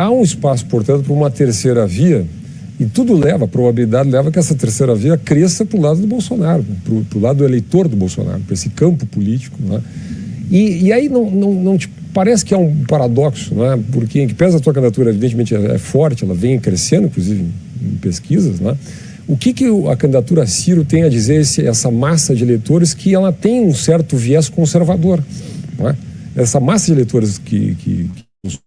Há um espaço, portanto, para uma terceira via, e tudo leva, a probabilidade leva que essa terceira via cresça para o lado do Bolsonaro, para o lado do eleitor do Bolsonaro, para esse campo político, né? E aí não te parece que é um paradoxo, né? Porque, em que pese a tua candidatura, evidentemente, é forte, ela vem crescendo, inclusive em pesquisas, né? O que a candidatura Ciro tem a dizer, essa massa de eleitores, que ela tem um certo viés conservador, né? Essa massa de eleitores que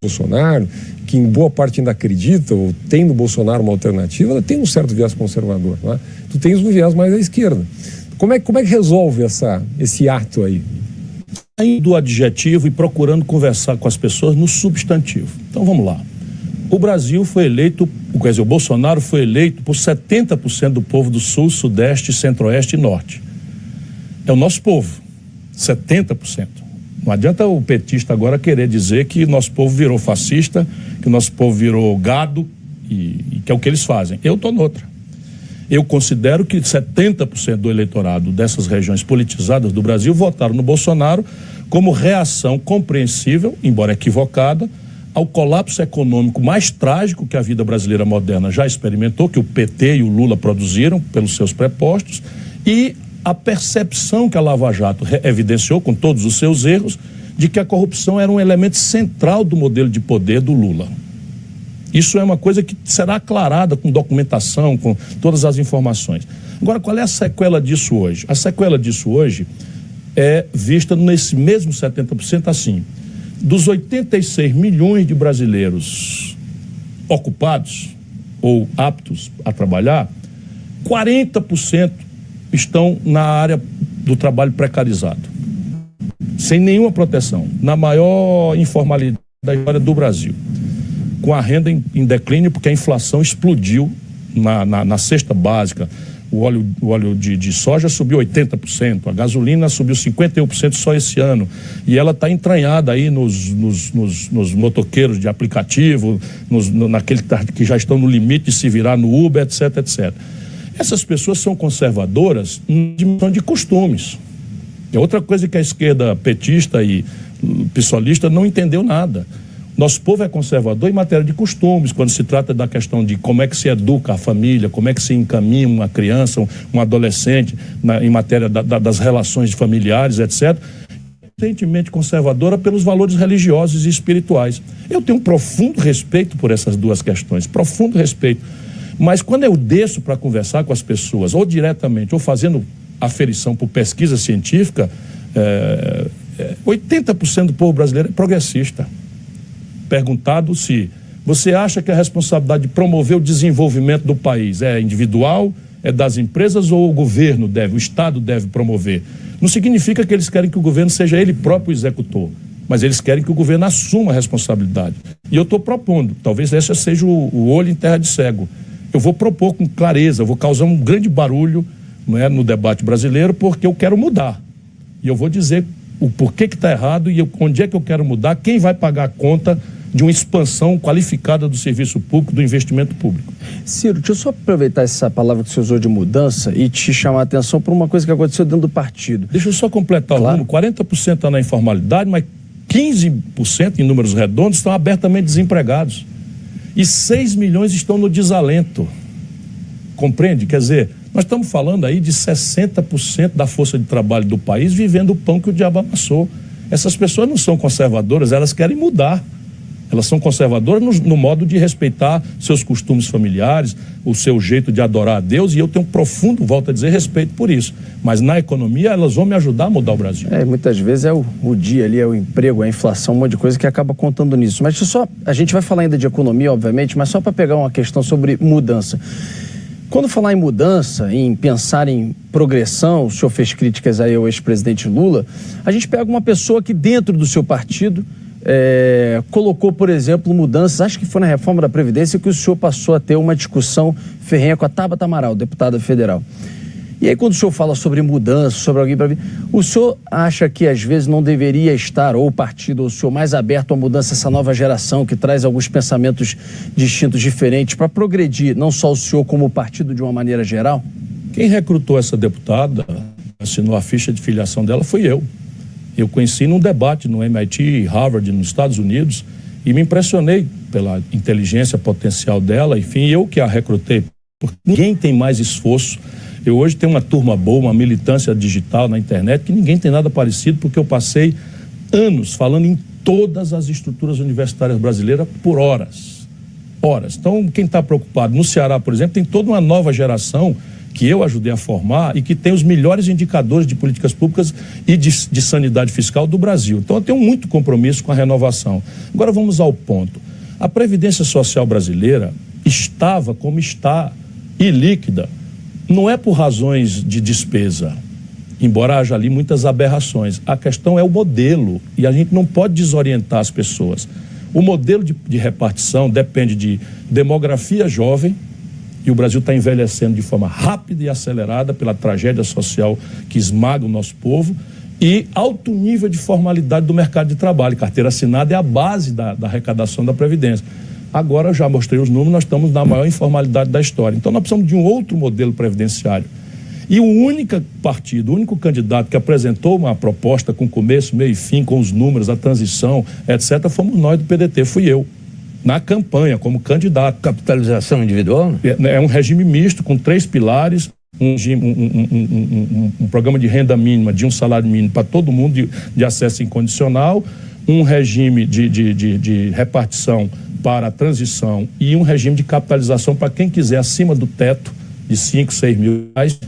Bolsonaro, que em boa parte ainda acredita ou tem no Bolsonaro uma alternativa, ela tem um certo viés conservador, né? Tu tens um viés mais à esquerda. Como é que resolve esse ato aí? Saindo do adjetivo e procurando conversar com as pessoas no substantivo. Então vamos lá. O Brasil foi eleito, quer dizer, o Bolsonaro foi eleito por 70% do povo do Sul, Sudeste, Centro-Oeste e Norte. É o nosso povo, 70%. Não adianta o petista agora querer dizer que nosso povo virou fascista, que nosso povo virou gado, e que é o que eles fazem. Eu estou noutra. Eu considero que 70% do eleitorado dessas regiões politizadas do Brasil votaram no Bolsonaro como reação compreensível, embora equivocada, ao colapso econômico mais trágico que a vida brasileira moderna já experimentou, que o PT e o Lula produziram pelos seus prepostos, e a percepção que a Lava Jato evidenciou, com todos os seus erros, de que a corrupção era um elemento central do modelo de poder do Lula. Isso é uma coisa que será aclarada com documentação, com todas as informações. Agora, qual é a sequela disso hoje? A sequela disso hoje é vista nesse mesmo 70% assim. Dos 86 milhões de brasileiros ocupados ou aptos a trabalhar, 40% estão na área do trabalho precarizado, sem nenhuma proteção, na maior informalidade da história do Brasil, com a renda em declínio, porque a inflação explodiu na cesta básica. O óleo de soja subiu 80%, a gasolina subiu 51% só esse ano, e ela está entranhada aí nos motoqueiros de aplicativo, naquele que já estão no limite de se virar no Uber, etc, etc. Essas pessoas são conservadoras em dimensão de costumes. É outra coisa que a esquerda petista e pissolista não entendeu nada. Nosso povo é conservador em matéria de costumes, quando se trata da questão de como é que se educa a família, como é que se encaminha uma criança, um adolescente, em matéria das relações familiares, etc. Evidentemente conservadora pelos valores religiosos e espirituais. Eu tenho um profundo respeito por essas duas questões, profundo respeito. Mas quando eu desço para conversar com as pessoas, ou diretamente, ou fazendo aferição por pesquisa científica, 80% do povo brasileiro é progressista. Perguntado se você acha que a responsabilidade de promover o desenvolvimento do país é individual, é das empresas, ou o governo deve, o Estado deve promover? Não significa que eles querem que o governo seja ele próprio o executor, mas eles querem que o governo assuma a responsabilidade. E eu estou propondo, talvez esse seja o olho em terra de cego. Eu vou propor com clareza, eu vou causar um grande barulho, não é, no debate brasileiro, porque eu quero mudar. E eu vou dizer o porquê que está errado e onde é que eu quero mudar, quem vai pagar a conta de uma expansão qualificada do serviço público, do investimento público. Ciro, deixa eu só aproveitar essa palavra que você usou de mudança e te chamar a atenção para uma coisa que aconteceu dentro do partido. Deixa eu só completar o número. 40% está na informalidade, mas 15%, em números redondos, estão abertamente desempregados. E 6 milhões estão no desalento. Compreende? Quer dizer, nós estamos falando aí de 60% da força de trabalho do país vivendo o pão que o diabo amassou. Essas pessoas não são conservadoras, elas querem mudar. Elas são conservadoras no modo de respeitar seus costumes familiares, o seu jeito de adorar a Deus, e eu tenho um profundo, volto a dizer, respeito por isso. Mas na economia elas vão me ajudar a mudar o Brasil. Muitas vezes é o dia ali, é o emprego, é a inflação, um monte de coisa que acaba contando nisso. Mas a gente vai falar ainda de economia, obviamente, mas só para pegar uma questão sobre mudança. Quando falar em mudança, em pensar em progressão, o senhor fez críticas aí ao ex-presidente Lula, a gente pega uma pessoa que dentro do seu partido colocou, por exemplo, mudanças, acho que foi na reforma da Previdência que o senhor passou a ter uma discussão ferrenha com a Tabata Amaral, deputada federal. E aí quando o senhor fala sobre mudança, sobre alguém para vir, o senhor acha que às vezes não deveria estar, ou o partido, ou o senhor, mais aberto à mudança, essa nova geração que traz alguns pensamentos distintos, diferentes, para progredir, não só o senhor como o partido de uma maneira geral? Quem recrutou essa deputada, assinou a ficha de filiação dela, foi eu. Eu conheci num debate no MIT, Harvard, nos Estados Unidos, e me impressionei pela inteligência potencial dela, enfim, eu que a recrutei, porque ninguém tem mais esforço. Eu hoje tenho uma turma boa, uma militância digital na internet, que ninguém tem nada parecido, porque eu passei anos falando em todas as estruturas universitárias brasileiras por horas. Então, quem está preocupado no Ceará, por exemplo, tem toda uma nova geração que eu ajudei a formar e que tem os melhores indicadores de políticas públicas e de sanidade fiscal do Brasil. Então, eu tenho muito compromisso com a renovação. Agora, vamos ao ponto. A Previdência Social brasileira estava como está, ilíquida. Não é por razões de despesa, embora haja ali muitas aberrações. A questão é o modelo, e a gente não pode desorientar as pessoas. O modelo de repartição depende de demografia jovem, e o Brasil está envelhecendo de forma rápida e acelerada pela tragédia social que esmaga o nosso povo, e alto nível de formalidade do mercado de trabalho. Carteira assinada é a base da arrecadação da Previdência. Agora, eu já mostrei os números, nós estamos na maior informalidade da história. Então, nós precisamos de um outro modelo previdenciário. E o único partido, o único candidato que apresentou uma proposta com começo, meio e fim, com os números, a transição, etc., fomos nós do PDT, fui eu, na campanha, como candidato. Capitalização individual? É um regime misto, com 3 pilares, um programa de renda mínima, de um salário mínimo para todo mundo de acesso incondicional, um regime de repartição para a transição e um regime de capitalização para quem quiser acima do teto de 5, 6 mil reais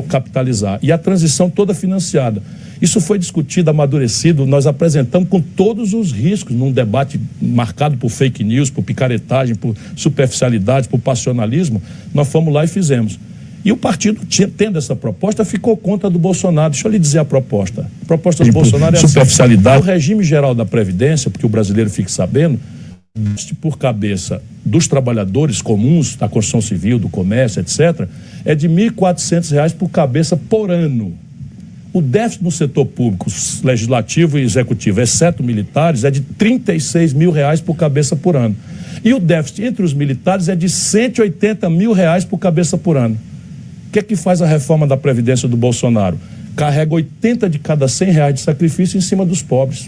capitalizar. E a transição toda financiada. Isso foi discutido, amadurecido, nós apresentamos com todos os riscos num debate marcado por fake news, por picaretagem, por superficialidade, por passionalismo. Nós fomos lá e fizemos. E o partido, tendo essa proposta, ficou contra do Bolsonaro. Deixa eu lhe dizer a proposta. A proposta do Bolsonaro é superficialidade. O regime geral da Previdência, porque o brasileiro fique sabendo, por cabeça dos trabalhadores comuns, da construção civil, do comércio, etc., é de R$ 1.400 por cabeça por ano. O déficit no setor público, legislativo e executivo, exceto militares, é de R$ 36 mil por cabeça por ano. E o déficit entre os militares é de R$ 180 mil por cabeça por ano. O que é que faz a reforma da Previdência do Bolsonaro? Carrega 80 de cada 100 reais de sacrifício em cima dos pobres,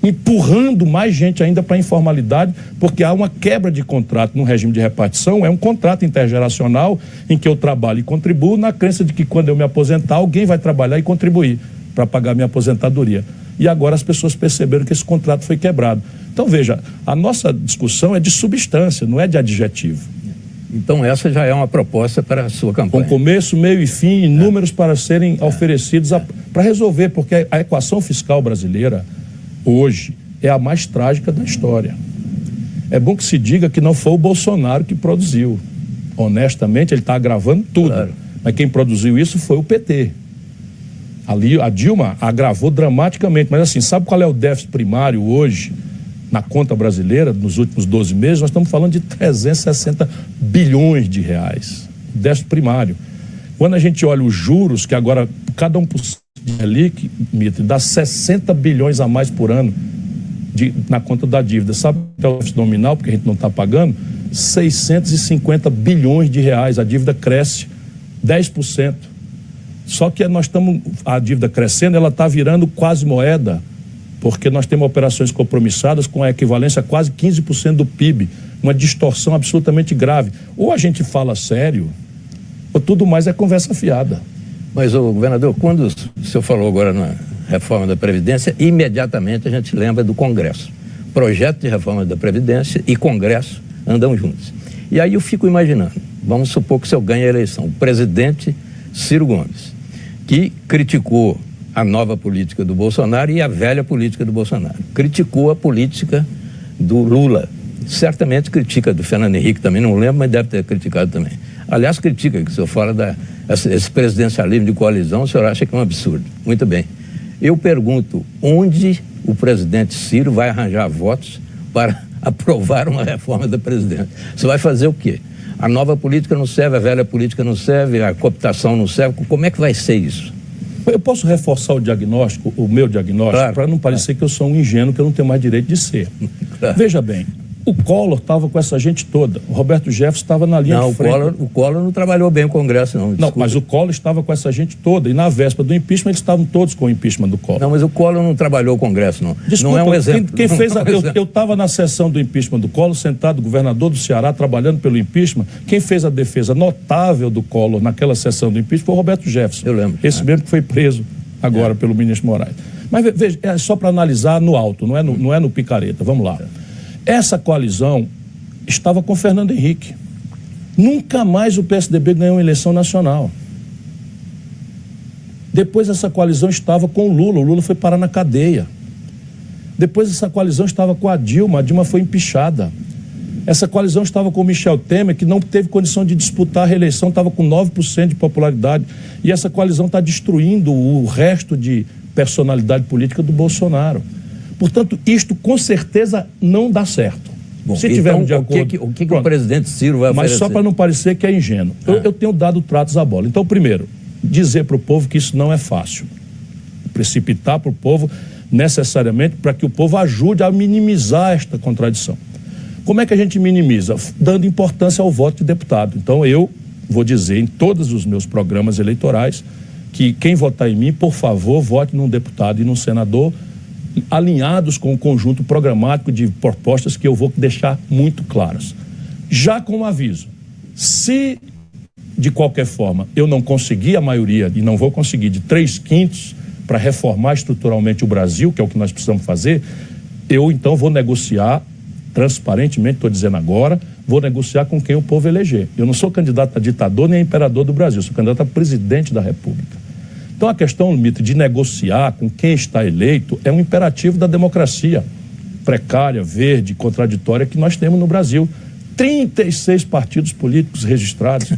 empurrando mais gente ainda para a informalidade, porque há uma quebra de contrato no regime de repartição. É um contrato intergeracional em que eu trabalho e contribuo na crença de que quando eu me aposentar, alguém vai trabalhar e contribuir para pagar minha aposentadoria. E agora as pessoas perceberam que esse contrato foi quebrado. Então, veja, a nossa discussão é de substância, não é de adjetivo. Então, essa já é uma proposta para a sua campanha. Com começo, meio e fim, e números para serem oferecidos para resolver, porque a equação fiscal brasileira hoje é a mais trágica da história. É bom que se diga que não foi o Bolsonaro que produziu. Honestamente, ele está agravando tudo. Claro. Mas quem produziu isso foi o PT. Ali, a Dilma agravou dramaticamente. Mas assim, sabe qual é o déficit primário hoje na conta brasileira, nos últimos 12 meses? Nós estamos falando de 360 bilhões de reais. Déficit primário. Quando a gente olha os juros, que agora cada 1% ali, dá 60 bilhões a mais por ano na conta da dívida. Sabe o déficit nominal, porque a gente não está pagando? 650 bilhões de reais. A dívida cresce 10%. Só que nós estamos, a dívida crescendo, ela está virando quase moeda, porque nós temos operações compromissadas com a equivalência a quase 15% do PIB. Uma distorção absolutamente grave. Ou a gente fala sério, ou tudo mais é conversa fiada. Mas, governador, quando o senhor falou agora na reforma da Previdência, imediatamente a gente lembra do Congresso. Projeto de reforma da Previdência e Congresso andam juntos. E aí eu fico imaginando, vamos supor que o senhor ganha a eleição, o presidente Ciro Gomes, que criticou a nova política do Bolsonaro e a velha política do Bolsonaro. Criticou a política do Lula. Certamente critica do Fernando Henrique também, não lembro, mas deve ter criticado também. Aliás, critica, que o senhor fala esse presidencialismo de coalizão, o senhor acha que é um absurdo. Muito bem. Eu pergunto, onde o presidente Ciro vai arranjar votos para aprovar uma reforma da Previdência? Você vai fazer o quê? A nova política não serve, a velha política não serve, a cooptação não serve. Como é que vai ser isso? Eu posso reforçar o diagnóstico, o meu diagnóstico, claro, para não parecer que eu sou um ingênuo, que eu não tenho mais direito de ser. Claro. Veja bem, O Collor estava com essa gente toda. O Roberto Jefferson estava na linha de frente. O Collor não trabalhou bem o Congresso, não. Não, mas o Collor estava com essa gente toda. E na véspera do impeachment, eles estavam todos com o impeachment do Collor. Não, mas o Collor não trabalhou o Congresso, não. Desculpa, não é um exemplo. Quem fez eu estava na sessão do impeachment do Collor, sentado, governador do Ceará, trabalhando pelo impeachment. Quem fez a defesa notável do Collor naquela sessão do impeachment foi o Roberto Jefferson. Eu lembro. Esse mesmo que foi preso agora pelo ministro Moraes. Mas veja, é só para analisar no alto, não é no picareta. Vamos lá. Essa coalizão estava com Fernando Henrique. Nunca mais o PSDB ganhou uma eleição nacional. Depois essa coalizão estava com o Lula foi parar na cadeia. Depois essa coalizão estava com a Dilma foi empichada. Essa coalizão estava com o Michel Temer, que não teve condição de disputar a reeleição, estava com 9% de popularidade. E essa coalizão está destruindo o resto de personalidade política do Bolsonaro. Portanto, isto com certeza não dá certo. Bom, se tivermos então, de acordo... O que o presidente Ciro vai Mas oferecer? só para não parecer que é ingênuo. Eu tenho dado tratos à bola. Então, primeiro, dizer para o povo que isso não é fácil. Precipitar para o povo necessariamente para que o povo ajude a minimizar esta contradição. Como é que a gente minimiza? Dando importância ao voto de deputado. Então, eu vou dizer em todos os meus programas eleitorais que quem votar em mim, por favor, vote num deputado e num senador alinhados com o conjunto programático de propostas que eu vou deixar muito claras. Já com um aviso, se de qualquer forma eu não conseguir a maioria e não vou conseguir de 3/5 para reformar estruturalmente o Brasil, que é o que nós precisamos fazer, eu então vou negociar transparentemente, estou dizendo agora, vou negociar com quem o povo eleger. Eu não sou candidato a ditador nem a imperador do Brasil, sou candidato a presidente da República. Então a questão, Mitre, de negociar com quem está eleito é um imperativo da democracia precária, verde, contraditória que nós temos no Brasil. 36 partidos políticos registrados,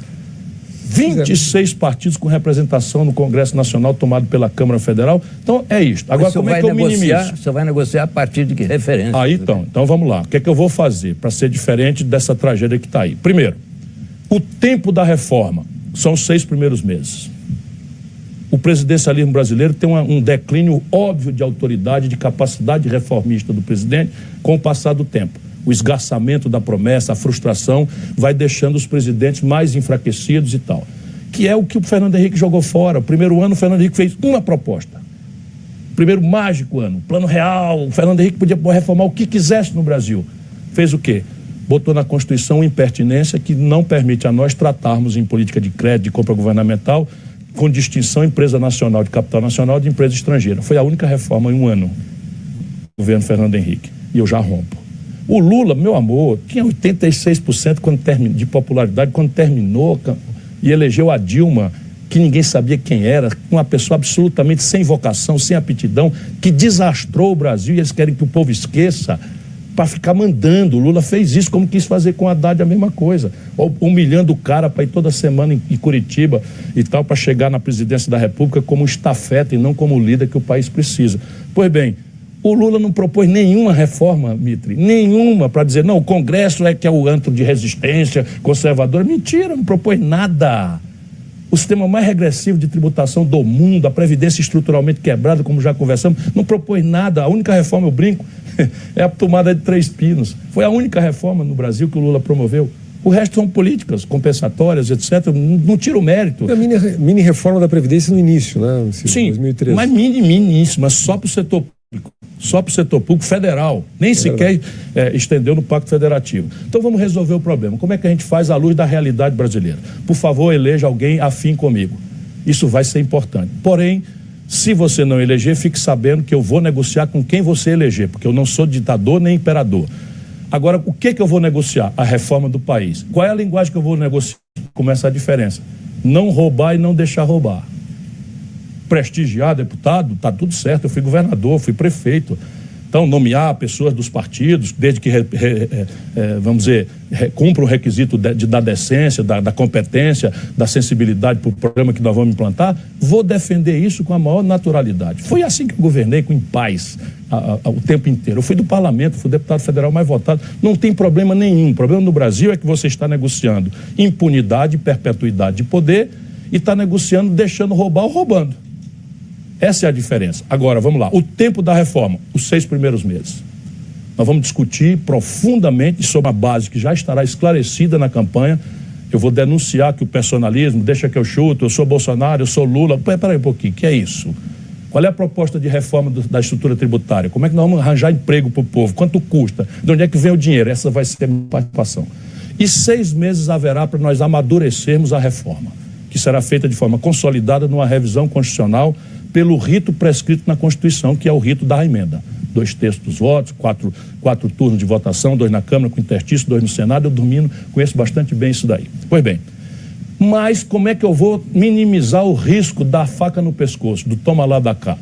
26 partidos com representação no Congresso Nacional tomado pela Câmara Federal. Então é isto. Agora, como é que eu minimizo? Você vai negociar a partir de que referência? Aí então vamos lá. O que é que eu vou fazer para ser diferente dessa tragédia que está aí? Primeiro, o tempo da reforma são os 6 primeiros meses. O presidencialismo brasileiro tem um declínio óbvio de autoridade, de capacidade reformista do presidente com o passar do tempo. O esgarçamento da promessa, a frustração, vai deixando os presidentes mais enfraquecidos e tal. Que é o que o Fernando Henrique jogou fora. O primeiro ano, o Fernando Henrique fez uma proposta. Primeiro mágico ano, plano real. O Fernando Henrique podia reformar o que quisesse no Brasil. Fez o quê? Botou na Constituição uma impertinência que não permite a nós tratarmos em política de crédito, de compra governamental, com distinção empresa nacional de capital nacional de empresa estrangeira. Foi a única reforma em um ano do governo Fernando Henrique. E eu já rompo. O Lula, meu amor, tinha 86% de popularidade quando terminou e elegeu a Dilma, que ninguém sabia quem era, uma pessoa absolutamente sem vocação, sem aptidão, que desastrou o Brasil e eles querem que o povo esqueça para ficar mandando. O Lula fez isso, como quis fazer com a Haddad a mesma coisa, humilhando o cara para ir toda semana em Curitiba e tal, para chegar na presidência da República como estafeta e não como líder que o país precisa. Pois bem, o Lula não propôs nenhuma reforma, Mitre, nenhuma, para dizer, não, o Congresso é que é o antro de resistência conservadora. Mentira, não propôs nada. O sistema mais regressivo de tributação do mundo, a Previdência estruturalmente quebrada, como já conversamos, não propôs nada. A única reforma, eu brinco, é a tomada de 3 pinos. Foi a única reforma no Brasil que o Lula promoveu. O resto são políticas compensatórias, etc. Não tira o mérito. A mini reforma da Previdência no início, né? Sim, 2013. mas miníssima, só para o setor público. Só para o setor público federal. Nem sequer estendeu no Pacto Federativo. Então vamos resolver o problema. Como é que a gente faz à luz da realidade brasileira? Por favor, eleja alguém afim comigo. Isso vai ser importante. Porém, se você não eleger, fique sabendo que eu vou negociar com quem você eleger, porque eu não sou ditador nem imperador. Agora, o que eu vou negociar? A reforma do país. Qual é a linguagem que eu vou negociar? Começa a diferença. Não roubar e não deixar roubar. Prestigiar deputado, tá tudo certo, eu fui governador, fui prefeito. Então, nomear pessoas dos partidos, desde que, vamos dizer, cumpra o requisito da decência, da competência, da sensibilidade para o programa que nós vamos implantar, vou defender isso com a maior naturalidade. Foi assim que eu governei, em paz, o tempo inteiro. Eu fui do parlamento, fui deputado federal mais votado, não tem problema nenhum. O problema no Brasil é que você está negociando impunidade, perpetuidade de poder e está negociando deixando roubar ou roubando. Essa é a diferença. Agora, vamos lá. O tempo da reforma, os 6 primeiros meses. Nós vamos discutir profundamente sobre a base que já estará esclarecida na campanha. Eu vou denunciar que o personalismo, deixa que eu chuto, eu sou Bolsonaro, eu sou Lula. Peraí um pouquinho, que é isso? Qual é a proposta de reforma da estrutura tributária? Como é que nós vamos arranjar emprego para o povo? Quanto custa? De onde é que vem o dinheiro? Essa vai ser a minha participação. E 6 meses haverá para nós amadurecermos a reforma, que será feita de forma consolidada numa revisão constitucional pelo rito prescrito na Constituição, que é o rito da emenda. 2/3 dos votos, quatro turnos de votação, 2 na Câmara com interstício, 2 no Senado. Eu conheço bastante bem isso daí. Pois bem, mas como é que eu vou minimizar o risco da faca no pescoço, do toma lá da cá?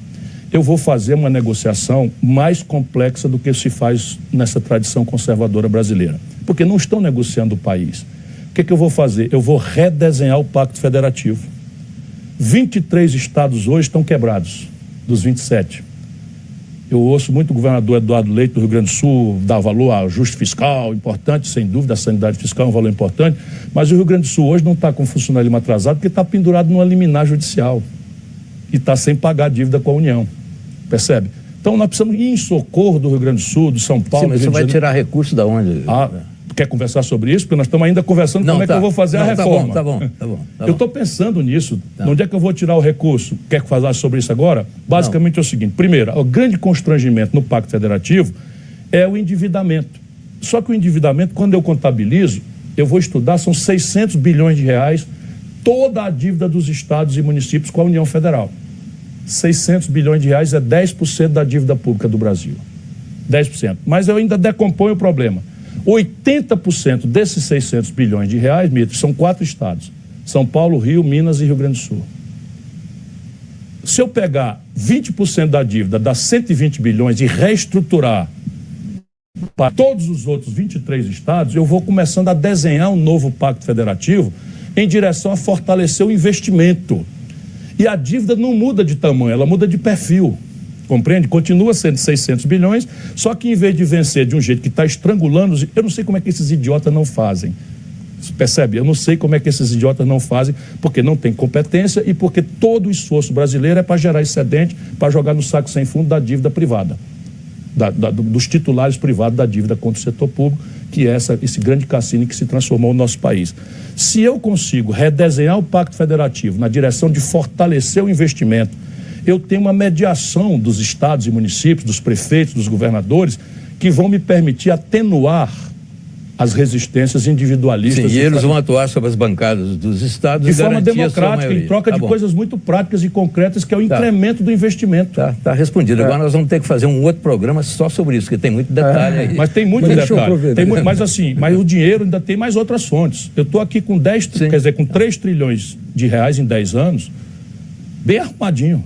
Eu vou fazer uma negociação mais complexa do que se faz nessa tradição conservadora brasileira, porque não estão negociando o país. O que eu vou fazer? Eu vou redesenhar o Pacto Federativo. 23 estados hoje estão quebrados, dos 27. Eu ouço muito o governador Eduardo Leite do Rio Grande do Sul dar valor ao ajuste fiscal, importante, sem dúvida, a sanidade fiscal é um valor importante, mas o Rio Grande do Sul hoje não está com funcionalismo atrasado porque está pendurado numa liminar judicial e está sem pagar a dívida com a União, percebe? Então nós precisamos ir em socorro do Rio Grande do Sul, do São Paulo... Sim, mas você vai tirar recurso da onde? Quer conversar sobre isso? Porque nós estamos ainda conversando como é que eu vou fazer a reforma. Tá bom. Eu estou pensando nisso. Onde é que eu vou tirar o recurso? Quer falar sobre isso agora? Basicamente é o seguinte. Primeiro, o grande constrangimento no Pacto Federativo é o endividamento. Só que o endividamento, quando eu contabilizo, eu vou estudar, são 600 bilhões de reais, toda a dívida dos estados e municípios com a União Federal. 600 bilhões de reais é 10% da dívida pública do Brasil. 10%. Mas eu ainda decomponho o problema. 80% desses 600 bilhões de reais, Mito, são 4 estados. São Paulo, Rio, Minas e Rio Grande do Sul. Se eu pegar 20% da dívida, dá 120 bilhões e reestruturar para todos os outros 23 estados, eu vou começando a desenhar um novo pacto federativo em direção a fortalecer o investimento. E a dívida não muda de tamanho, ela muda de perfil. Compreende? Continua sendo 600 bilhões, só que em vez de vencer de um jeito que está estrangulando, eu não sei como é que esses idiotas não fazem. Percebe? Eu não sei como é que esses idiotas não fazem, porque não tem competência e porque todo o esforço brasileiro é para gerar excedente, para jogar no saco sem fundo da dívida privada, dos titulares privados da dívida contra o setor público, que é esse grande cassino que se transformou no nosso país. Se eu consigo redesenhar o Pacto Federativo na direção de fortalecer o investimento, eu tenho uma mediação dos estados e municípios, dos prefeitos, dos governadores, que vão me permitir atenuar as resistências individualistas. Sim, e eles vão atuar sobre as bancadas dos estados de forma democrática, em troca de coisas muito práticas e concretas, que é o incremento do investimento. Tá respondido. Agora nós vamos ter que fazer um outro programa só sobre isso, porque tem muito detalhe aí. Mas tem muito detalhe. Mas o dinheiro ainda tem mais outras fontes. Eu estou aqui com 3 trilhões de reais em 10 anos, bem arrumadinho.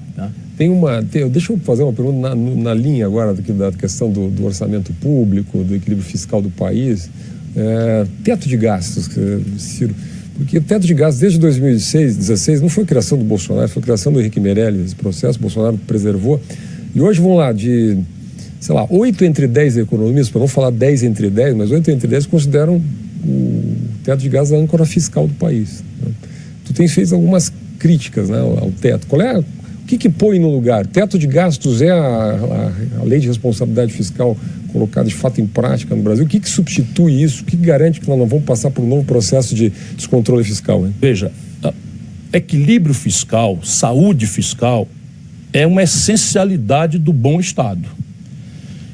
Deixa eu fazer uma pergunta na linha agora da questão do orçamento público, do equilíbrio fiscal do país. Teto de gastos, Ciro, porque o teto de gastos desde 2016 não foi criação do Bolsonaro, foi criação do Henrique Meirelles, esse processo, o Bolsonaro preservou, e hoje vão lá de, 8 entre 10 economistas, para não falar 10 entre 10, mas 8 entre 10 consideram o teto de gastos a âncora fiscal do país, né? Tu tens feito algumas críticas, né, ao teto. O que põe no lugar? Teto de gastos é a lei de responsabilidade fiscal colocada de fato em prática no Brasil? O que substitui isso? O que garante que nós não vamos passar por um novo processo de descontrole fiscal, hein? Veja, equilíbrio fiscal, saúde fiscal é uma essencialidade do bom Estado.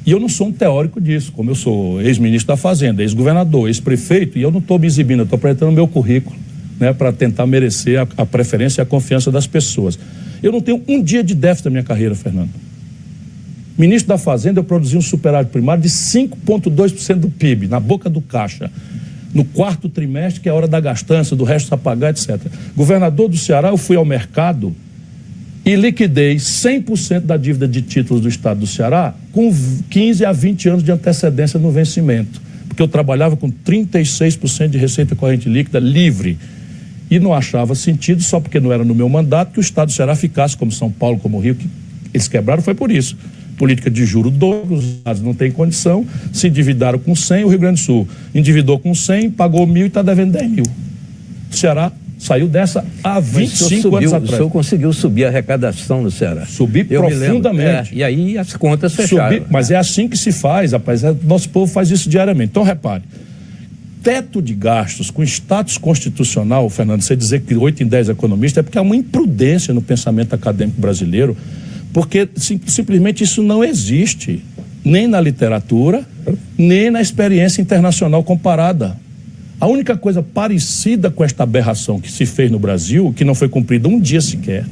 E eu não sou um teórico disso, como eu sou ex-ministro da Fazenda, ex-governador, ex-prefeito, e eu não estou me exibindo, eu estou apresentando o meu currículo, né, para tentar merecer a preferência e a confiança das pessoas. Eu não tenho um dia de déficit na minha carreira, Fernando. Ministro da Fazenda, eu produzi um superávit primário de 5,2% do PIB, na boca do caixa, no 4º trimestre, que é a hora da gastança, do resto a pagar, etc. Governador do Ceará, eu fui ao mercado e liquidei 100% da dívida de títulos do estado do Ceará com 15 a 20 anos de antecedência no vencimento, porque eu trabalhava com 36% de receita corrente líquida livre. E não achava sentido, só porque não era no meu mandato, que o estado do Ceará ficasse como São Paulo, como Rio, que eles quebraram, foi por isso. Política de juro dobro, os estados não têm condição, se endividaram com 100, o Rio Grande do Sul endividou com 100, pagou 1.000 e está devendo 10 mil. O Ceará Saiu dessa há 25 anos atrás. O senhor conseguiu subir a arrecadação no Ceará. Subir profundamente. E aí as contas fecharam. Mas é assim que se faz, rapaz. Nosso povo faz isso diariamente. Então, repare, teto de gastos com status constitucional, Fernando, você dizer que 8 em 10 economistas, é porque há uma imprudência no pensamento acadêmico brasileiro, porque simplesmente isso não existe, nem na literatura, nem na experiência internacional comparada. A única coisa parecida com esta aberração que se fez no Brasil, que não foi cumprida um dia sequer,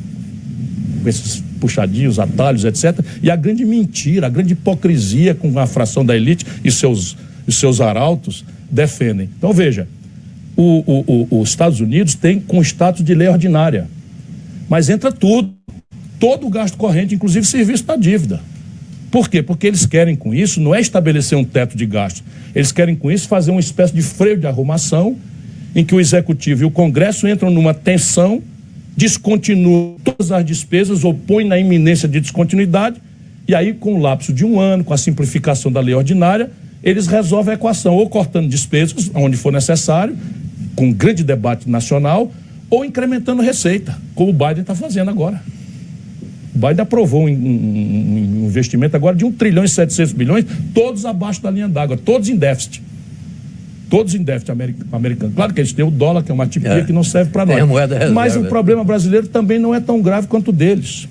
com esses puxadinhos, atalhos, etc., e a grande mentira, a grande hipocrisia com a fração da elite e seus arautos defendem. Então, veja, os Estados Unidos tem com status de lei ordinária, mas entra tudo, todo o gasto corrente, inclusive serviço da dívida. Por quê? Porque eles querem com isso, não é estabelecer um teto de gasto, eles querem com isso fazer uma espécie de freio de arrumação em que o Executivo e o Congresso entram numa tensão, descontinuam todas as despesas ou põem na iminência de descontinuidade e aí com o lapso de um ano, com a simplificação da lei ordinária, eles resolvem a equação ou cortando despesas onde for necessário, com um grande debate nacional, ou incrementando receita, como o Biden está fazendo agora. O Biden aprovou um investimento agora de 1 trilhão e 700 bilhões, todos abaixo da linha d'água, todos em déficit. Todos em déficit americano. Claro que eles têm o dólar, que é uma tipia que não serve para nós. Mas o problema brasileiro também não é tão grave quanto o deles.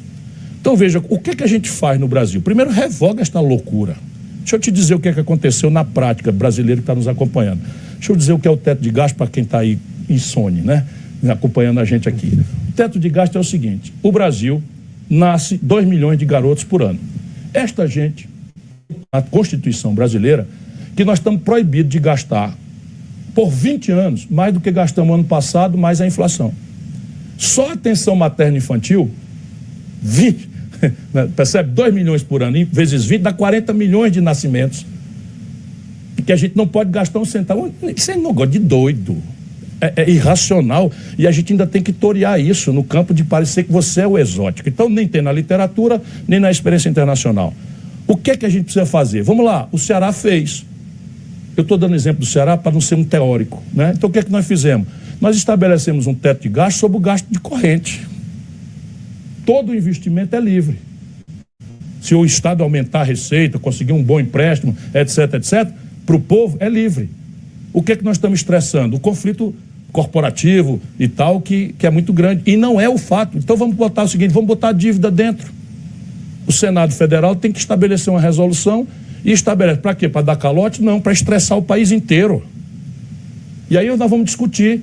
Então veja, o que a gente faz no Brasil? Primeiro, revoga esta loucura. Deixa eu te dizer o que aconteceu na prática, brasileiro que está nos acompanhando. Deixa eu dizer o que é o teto de gasto para quem está aí insone, né? Acompanhando a gente aqui. O teto de gasto é o seguinte: o Brasil nasce 2 milhões de garotos por ano. Esta gente, a Constituição brasileira, que nós estamos proibidos de gastar por 20 anos, mais do que gastamos ano passado, mais a inflação. Só a atenção materno-infantil, 20, percebe? 2 milhões por ano, vezes 20, dá 40 milhões de nascimentos. Que a gente não pode gastar um centavo. Isso é um negócio de doido. É irracional. E a gente ainda tem que torear isso no campo de parecer que você é o exótico. Então, nem tem na literatura, nem na experiência internacional. O que é que a gente precisa fazer? Vamos lá, o Ceará fez. Eu estou dando exemplo do Ceará para não ser um teórico, né? Então, o que é que nós fizemos? Nós estabelecemos um teto de gasto sobre o gasto de corrente. Todo investimento é livre. Se o Estado aumentar a receita, conseguir um bom empréstimo, etc., etc., para o povo é livre. O que é que nós estamos estressando? O conflito corporativo e tal, que é muito grande. E não é o fato. Então vamos botar o seguinte, vamos botar a dívida dentro. O Senado Federal tem que estabelecer uma resolução e estabelece. Para quê? Para dar calote? Não, para estressar o país inteiro. E aí nós vamos discutir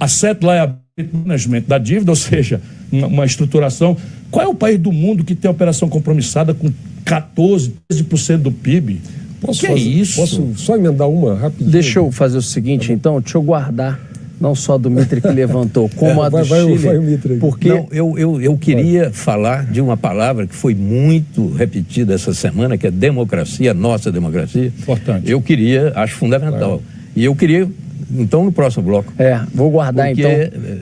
asset liability management da dívida, ou seja, uma estruturação. Qual é o país do mundo que tem operação compromissada com 14%, 13% do PIB? Posso só emendar uma rapidinho? Deixa eu fazer o seguinte, então, deixa eu guardar, não só do Mitre que levantou, como a do Chile. Vai o Mitre. Porque não, eu queria falar de uma palavra que foi muito repetida essa semana, que é democracia, nossa democracia. Importante. Eu queria, acho fundamental. E eu queria, então, no próximo bloco. Vou guardar, então,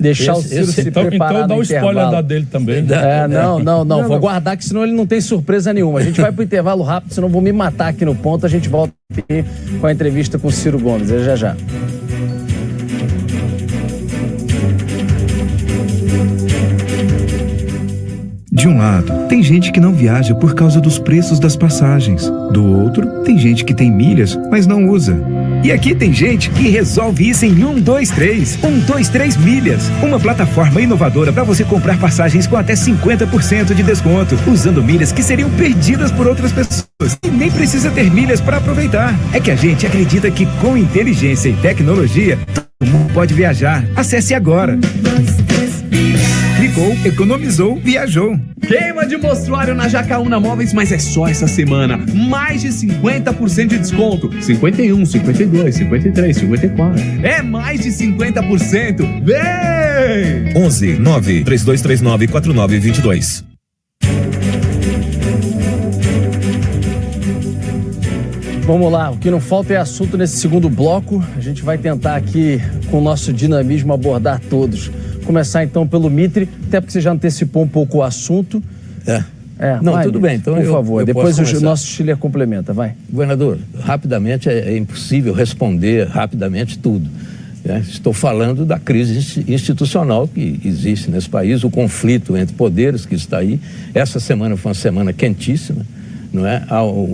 deixar o Ciro se preparar então dá o spoiler da dele também. Não, vou guardar, que senão ele não tem surpresa nenhuma. A gente vai pro intervalo rápido, senão vou me matar aqui no ponto. A gente volta aqui com a entrevista com o Ciro Gomes. Já. De um lado, tem gente que não viaja por causa dos preços das passagens. Do outro, tem gente que tem milhas, mas não usa. E aqui tem gente que resolve isso em 123. 123 Milhas. Uma plataforma inovadora para você comprar passagens com até 50% de desconto, usando milhas que seriam perdidas por outras pessoas. E nem precisa ter milhas para aproveitar. É que a gente acredita que com inteligência e tecnologia, todo mundo pode viajar. Acesse agora. 123 Milhas. Clicou, economizou, viajou. Queima de mostruário na Jacaúna Móveis, mas é só essa semana. Mais de 50% de desconto. 51, 52, 53, 54. É mais de 50%. Vem! 11 9 3239 4922. Vamos lá, o que não falta é assunto nesse segundo bloco. A gente vai tentar aqui, com o nosso dinamismo, abordar todos. Começar então pelo Mitre, até porque você já antecipou um pouco o assunto. Não, tudo bem. Então, por favor, eu depois o nosso Chile complementa, vai. Governador, rapidamente é impossível responder rapidamente tudo. Estou falando da crise institucional que existe nesse país, o conflito entre poderes que está aí. Essa semana foi uma semana quentíssima, não é?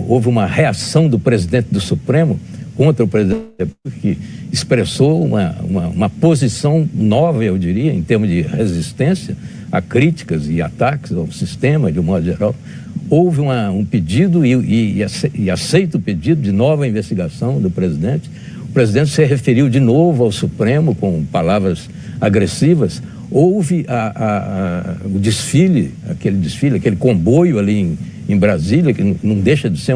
Houve uma reação do presidente do Supremo contra o presidente da República, que expressou uma posição nova, eu diria, em termos de resistência a críticas e ataques ao sistema, de um modo geral. Houve um pedido e aceita o pedido de nova investigação do presidente. O presidente se referiu de novo ao Supremo com palavras agressivas. Houve o desfile, aquele comboio ali em Brasília, que não deixa de ser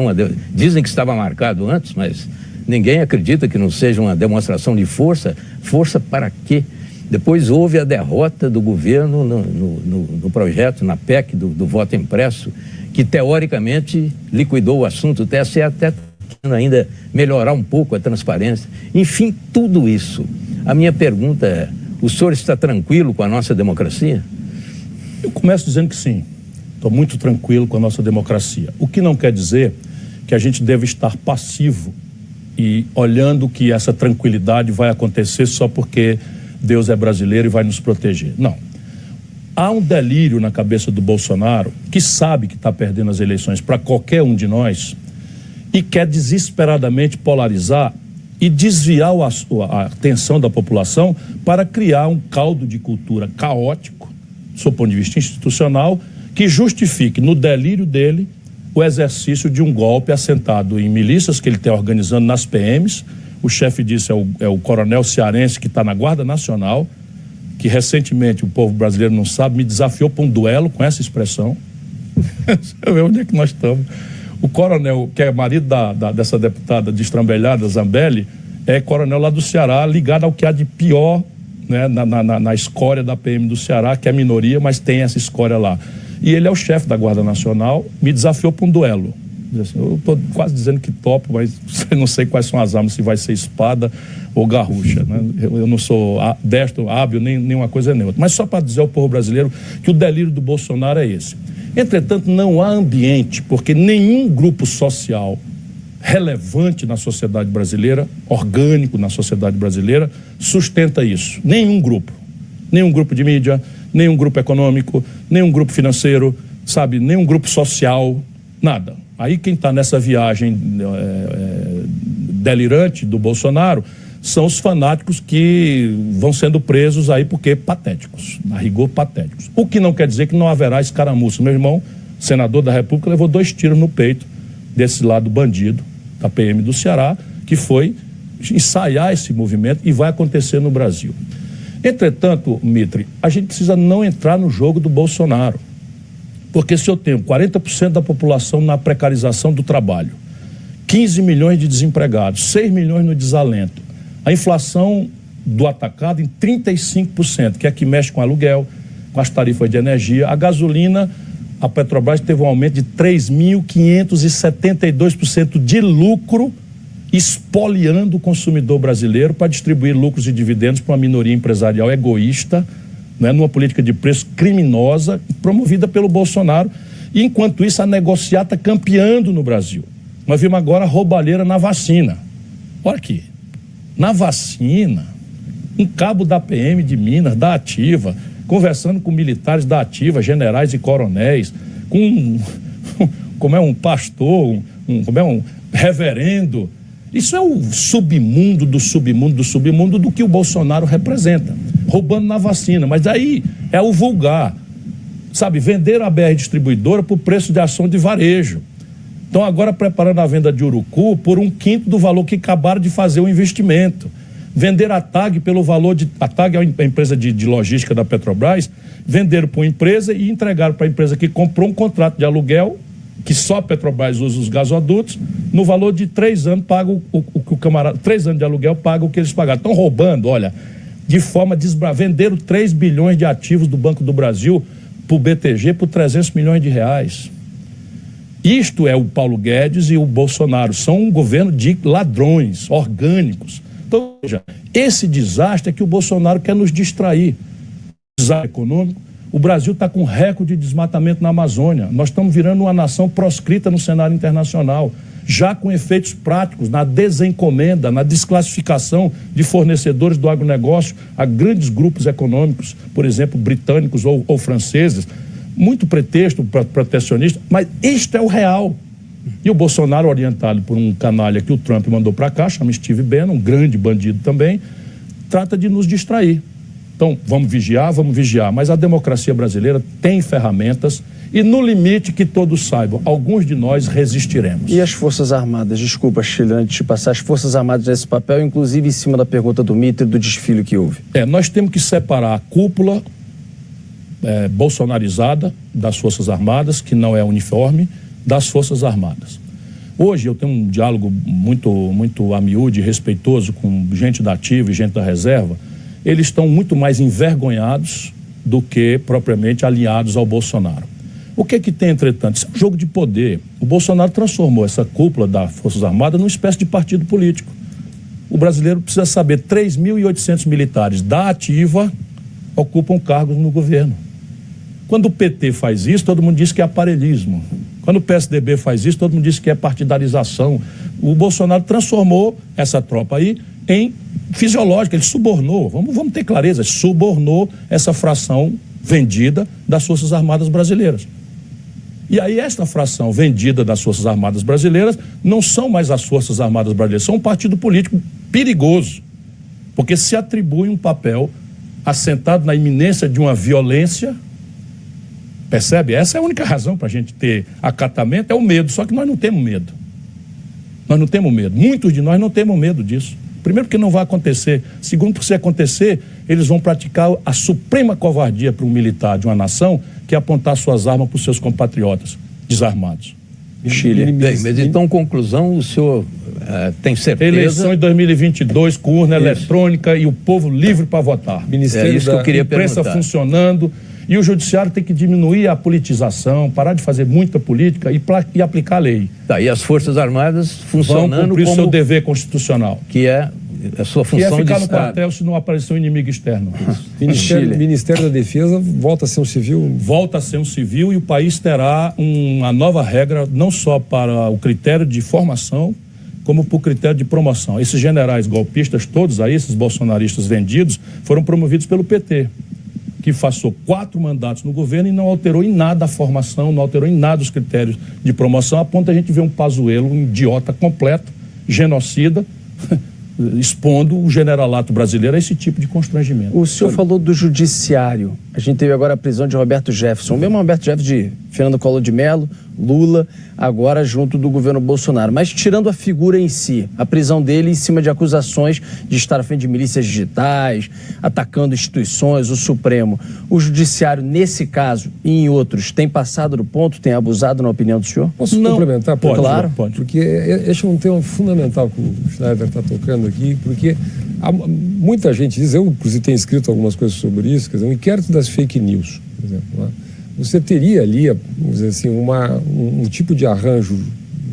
dizem que estava marcado antes, mas ninguém acredita que não seja uma demonstração de força. Força para quê? Depois houve a derrota do governo no projeto, na PEC do voto impresso, que teoricamente liquidou o assunto. O TSE até ainda melhorar um pouco a transparência. Enfim, tudo isso. A minha pergunta é, o senhor está tranquilo com a nossa democracia? Eu começo dizendo que sim. Estou muito tranquilo com a nossa democracia. O que não quer dizer que a gente deve estar passivo e olhando que essa tranquilidade vai acontecer só porque Deus é brasileiro e vai nos proteger. Não. Há um delírio na cabeça do Bolsonaro, que sabe que está perdendo as eleições para qualquer um de nós, e quer desesperadamente polarizar e desviar a atenção da população para criar um caldo de cultura caótico, do seu ponto de vista institucional, que justifique, no delírio dele, o exercício de um golpe assentado em milícias que ele está organizando nas PMs. O chefe disso é o coronel cearense que está na Guarda Nacional, que recentemente, o povo brasileiro não sabe, me desafiou para um duelo com essa expressão. Você vê onde é que nós estamos. O coronel, que é marido dessa deputada destrambelhada, Zambelli, é coronel lá do Ceará, ligado ao que há de pior, né, na escória da PM do Ceará, que é minoria, mas tem essa escória lá. E ele é o chefe da Guarda Nacional, me desafiou para um duelo. Eu estou quase dizendo que topo, mas eu não sei quais são as armas, se vai ser espada ou garrucha, né? Eu não sou destro, hábil, nem uma coisa nem outra. Mas só para dizer ao povo brasileiro que o delírio do Bolsonaro é esse. Entretanto, não há ambiente, porque nenhum grupo social relevante na sociedade brasileira, orgânico na sociedade brasileira, sustenta isso. Nenhum grupo. Nenhum grupo de mídia, nenhum grupo econômico, nenhum grupo financeiro, sabe, nenhum grupo social, nada. Aí quem está nessa viagem delirante do Bolsonaro são os fanáticos que vão sendo presos aí porque patéticos, a rigor patéticos. O que não quer dizer que não haverá escaramuça. Meu irmão, senador da República, levou 2 tiros no peito desse lado bandido, da PM do Ceará, que foi ensaiar esse movimento e vai acontecer no Brasil. Entretanto, Mitre, a gente precisa não entrar no jogo do Bolsonaro. Porque se eu tenho 40% da população na precarização do trabalho, 15 milhões de desempregados, 6 milhões no desalento, a inflação do atacado em 35%, que é que mexe com aluguel, com as tarifas de energia, a gasolina, a Petrobras teve um aumento de 3.572% de lucro, espoliando o consumidor brasileiro para distribuir lucros e dividendos para uma minoria empresarial egoísta, né, numa política de preço criminosa promovida pelo Bolsonaro. E enquanto isso a negociata está campeando no Brasil. Nós vimos agora a roubalheira na vacina. Olha aqui, na vacina, um cabo da PM de Minas, da Ativa, conversando com militares da Ativa, generais e coronéis, com um pastor, um reverendo. Isso é o submundo do submundo do submundo do que o Bolsonaro representa, roubando na vacina. Mas aí é o vulgar, sabe, vender a BR Distribuidora por preço de ação de varejo. Estão agora preparando a venda de Urucu por 1/5 do valor que acabaram de fazer o investimento. Vender a TAG pelo valor de... A TAG é a empresa de logística da Petrobras, venderam para uma empresa e entregaram para a empresa que comprou um contrato de aluguel, que só a Petrobras usa os gasodutos, no valor de 3 anos, paga o camarada, 3 anos de aluguel, paga o que eles pagaram. Estão roubando, olha, de forma venderam 3 bilhões de ativos do Banco do Brasil para o BTG por 300 milhões de reais. Isto é o Paulo Guedes e o Bolsonaro, são um governo de ladrões orgânicos. Então, veja, esse desastre é que o Bolsonaro quer nos distrair. O desastre econômico, O Brasil está com recorde de desmatamento na Amazônia. Nós estamos virando uma nação proscrita no cenário internacional, já com efeitos práticos na desencomenda, na desclassificação de fornecedores do agronegócio a grandes grupos econômicos, por exemplo, britânicos ou franceses. Muito pretexto protecionista, mas isto é o real. E o Bolsonaro, orientado por um canalha que o Trump mandou para cá, chama Steve Bannon, um grande bandido também, trata de nos distrair. Então, vamos vigiar, mas a democracia brasileira tem ferramentas e, no limite, que todos saibam, alguns de nós resistiremos. E as Forças Armadas? Desculpa, Chile, antes de passar, as Forças Armadas nesse papel, inclusive em cima da pergunta do Mitre, do desfile que houve. Nós temos que separar a cúpula bolsonarizada das Forças Armadas, que não é uniforme, das Forças Armadas. Hoje eu tenho um diálogo muito a miúde e respeitoso com gente da ativa e gente da reserva. Eles estão muito mais envergonhados do que propriamente alinhados ao Bolsonaro. O que tem, entretanto? Isso é um jogo de poder. O Bolsonaro transformou essa cúpula das Forças Armadas numa espécie de partido político. O brasileiro precisa saber, 3.800 militares da ativa ocupam cargos no governo. Quando o PT faz isso, todo mundo diz que é aparelhismo. Quando o PSDB faz isso, todo mundo diz que é partidarização. O Bolsonaro transformou essa tropa aí em fisiológica, ele subornou, vamos ter clareza, subornou essa fração vendida das Forças Armadas brasileiras. E aí esta fração vendida das Forças Armadas brasileiras não são mais as Forças Armadas brasileiras, são um partido político perigoso, porque se atribui um papel assentado na iminência de uma violência. Percebe? Essa é a única razão para a gente ter acatamento, é o medo, só que nós não temos medo. Nós não temos medo. Muitos de nós não temos medo disso. Primeiro, porque não vai acontecer. Segundo, porque se acontecer, eles vão praticar a suprema covardia para um militar de uma nação, que é apontar suas armas para os seus compatriotas desarmados. Chile. Bem, mas então, conclusão, o senhor tem certeza? Eleição em 2022, com urna eletrônica e o povo livre para votar. Ministério isso que eu queria imprensa perguntar. Funcionando. E o judiciário tem que diminuir a politização, parar de fazer muita política e aplicar a lei. Tá, e as Forças Armadas funcionando vão cumprir como seu dever constitucional. Que é a sua função que é ficar de no Estado. quartel se não aparecer um inimigo externo. Ministério da Defesa volta a ser um civil? Volta a ser um civil e o país terá uma nova regra, não só para o critério de formação, como para o critério de promoção. Esses generais golpistas todos aí, esses bolsonaristas vendidos, foram promovidos pelo PT, que passou 4 mandatos no governo e não alterou em nada a formação, não alterou em nada os critérios de promoção, a ponto de a gente ver um Pazuello, um idiota completo, genocida, expondo o generalato brasileiro a esse tipo de constrangimento. O senhor falou do judiciário. A gente teve agora a prisão de Roberto Jefferson. O mesmo Roberto Jefferson de Fernando Collor de Mello, Lula, agora junto do governo Bolsonaro. Mas tirando a figura em si, a prisão dele em cima de acusações de estar à frente de milícias digitais, atacando instituições, o Supremo. O judiciário, nesse caso e em outros, tem passado do ponto, tem abusado, na opinião do senhor? Posso complementar? Pode, claro. Pode. Porque este é um tema fundamental que o Schneider está tocando aqui, porque muita gente diz, eu inclusive tenho escrito algumas coisas sobre isso, quer dizer, um inquérito das fake news, por exemplo, né? Você teria ali, vamos dizer assim, um tipo de arranjo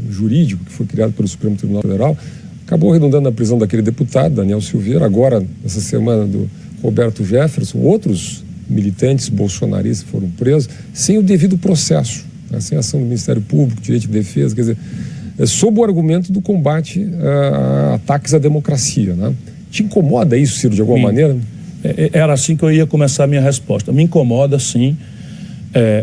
jurídico que foi criado pelo Supremo Tribunal Federal, acabou redundando na prisão daquele deputado, Daniel Silveira, agora, essa semana, do Roberto Jefferson, outros militantes bolsonaristas foram presos sem o devido processo, né? Sem ação do Ministério Público, Direito de Defesa, quer dizer, sob o argumento do combate a ataques à democracia, né? Te incomoda isso, Ciro, de alguma maneira? Era assim que eu ia começar a minha resposta. Me incomoda, sim.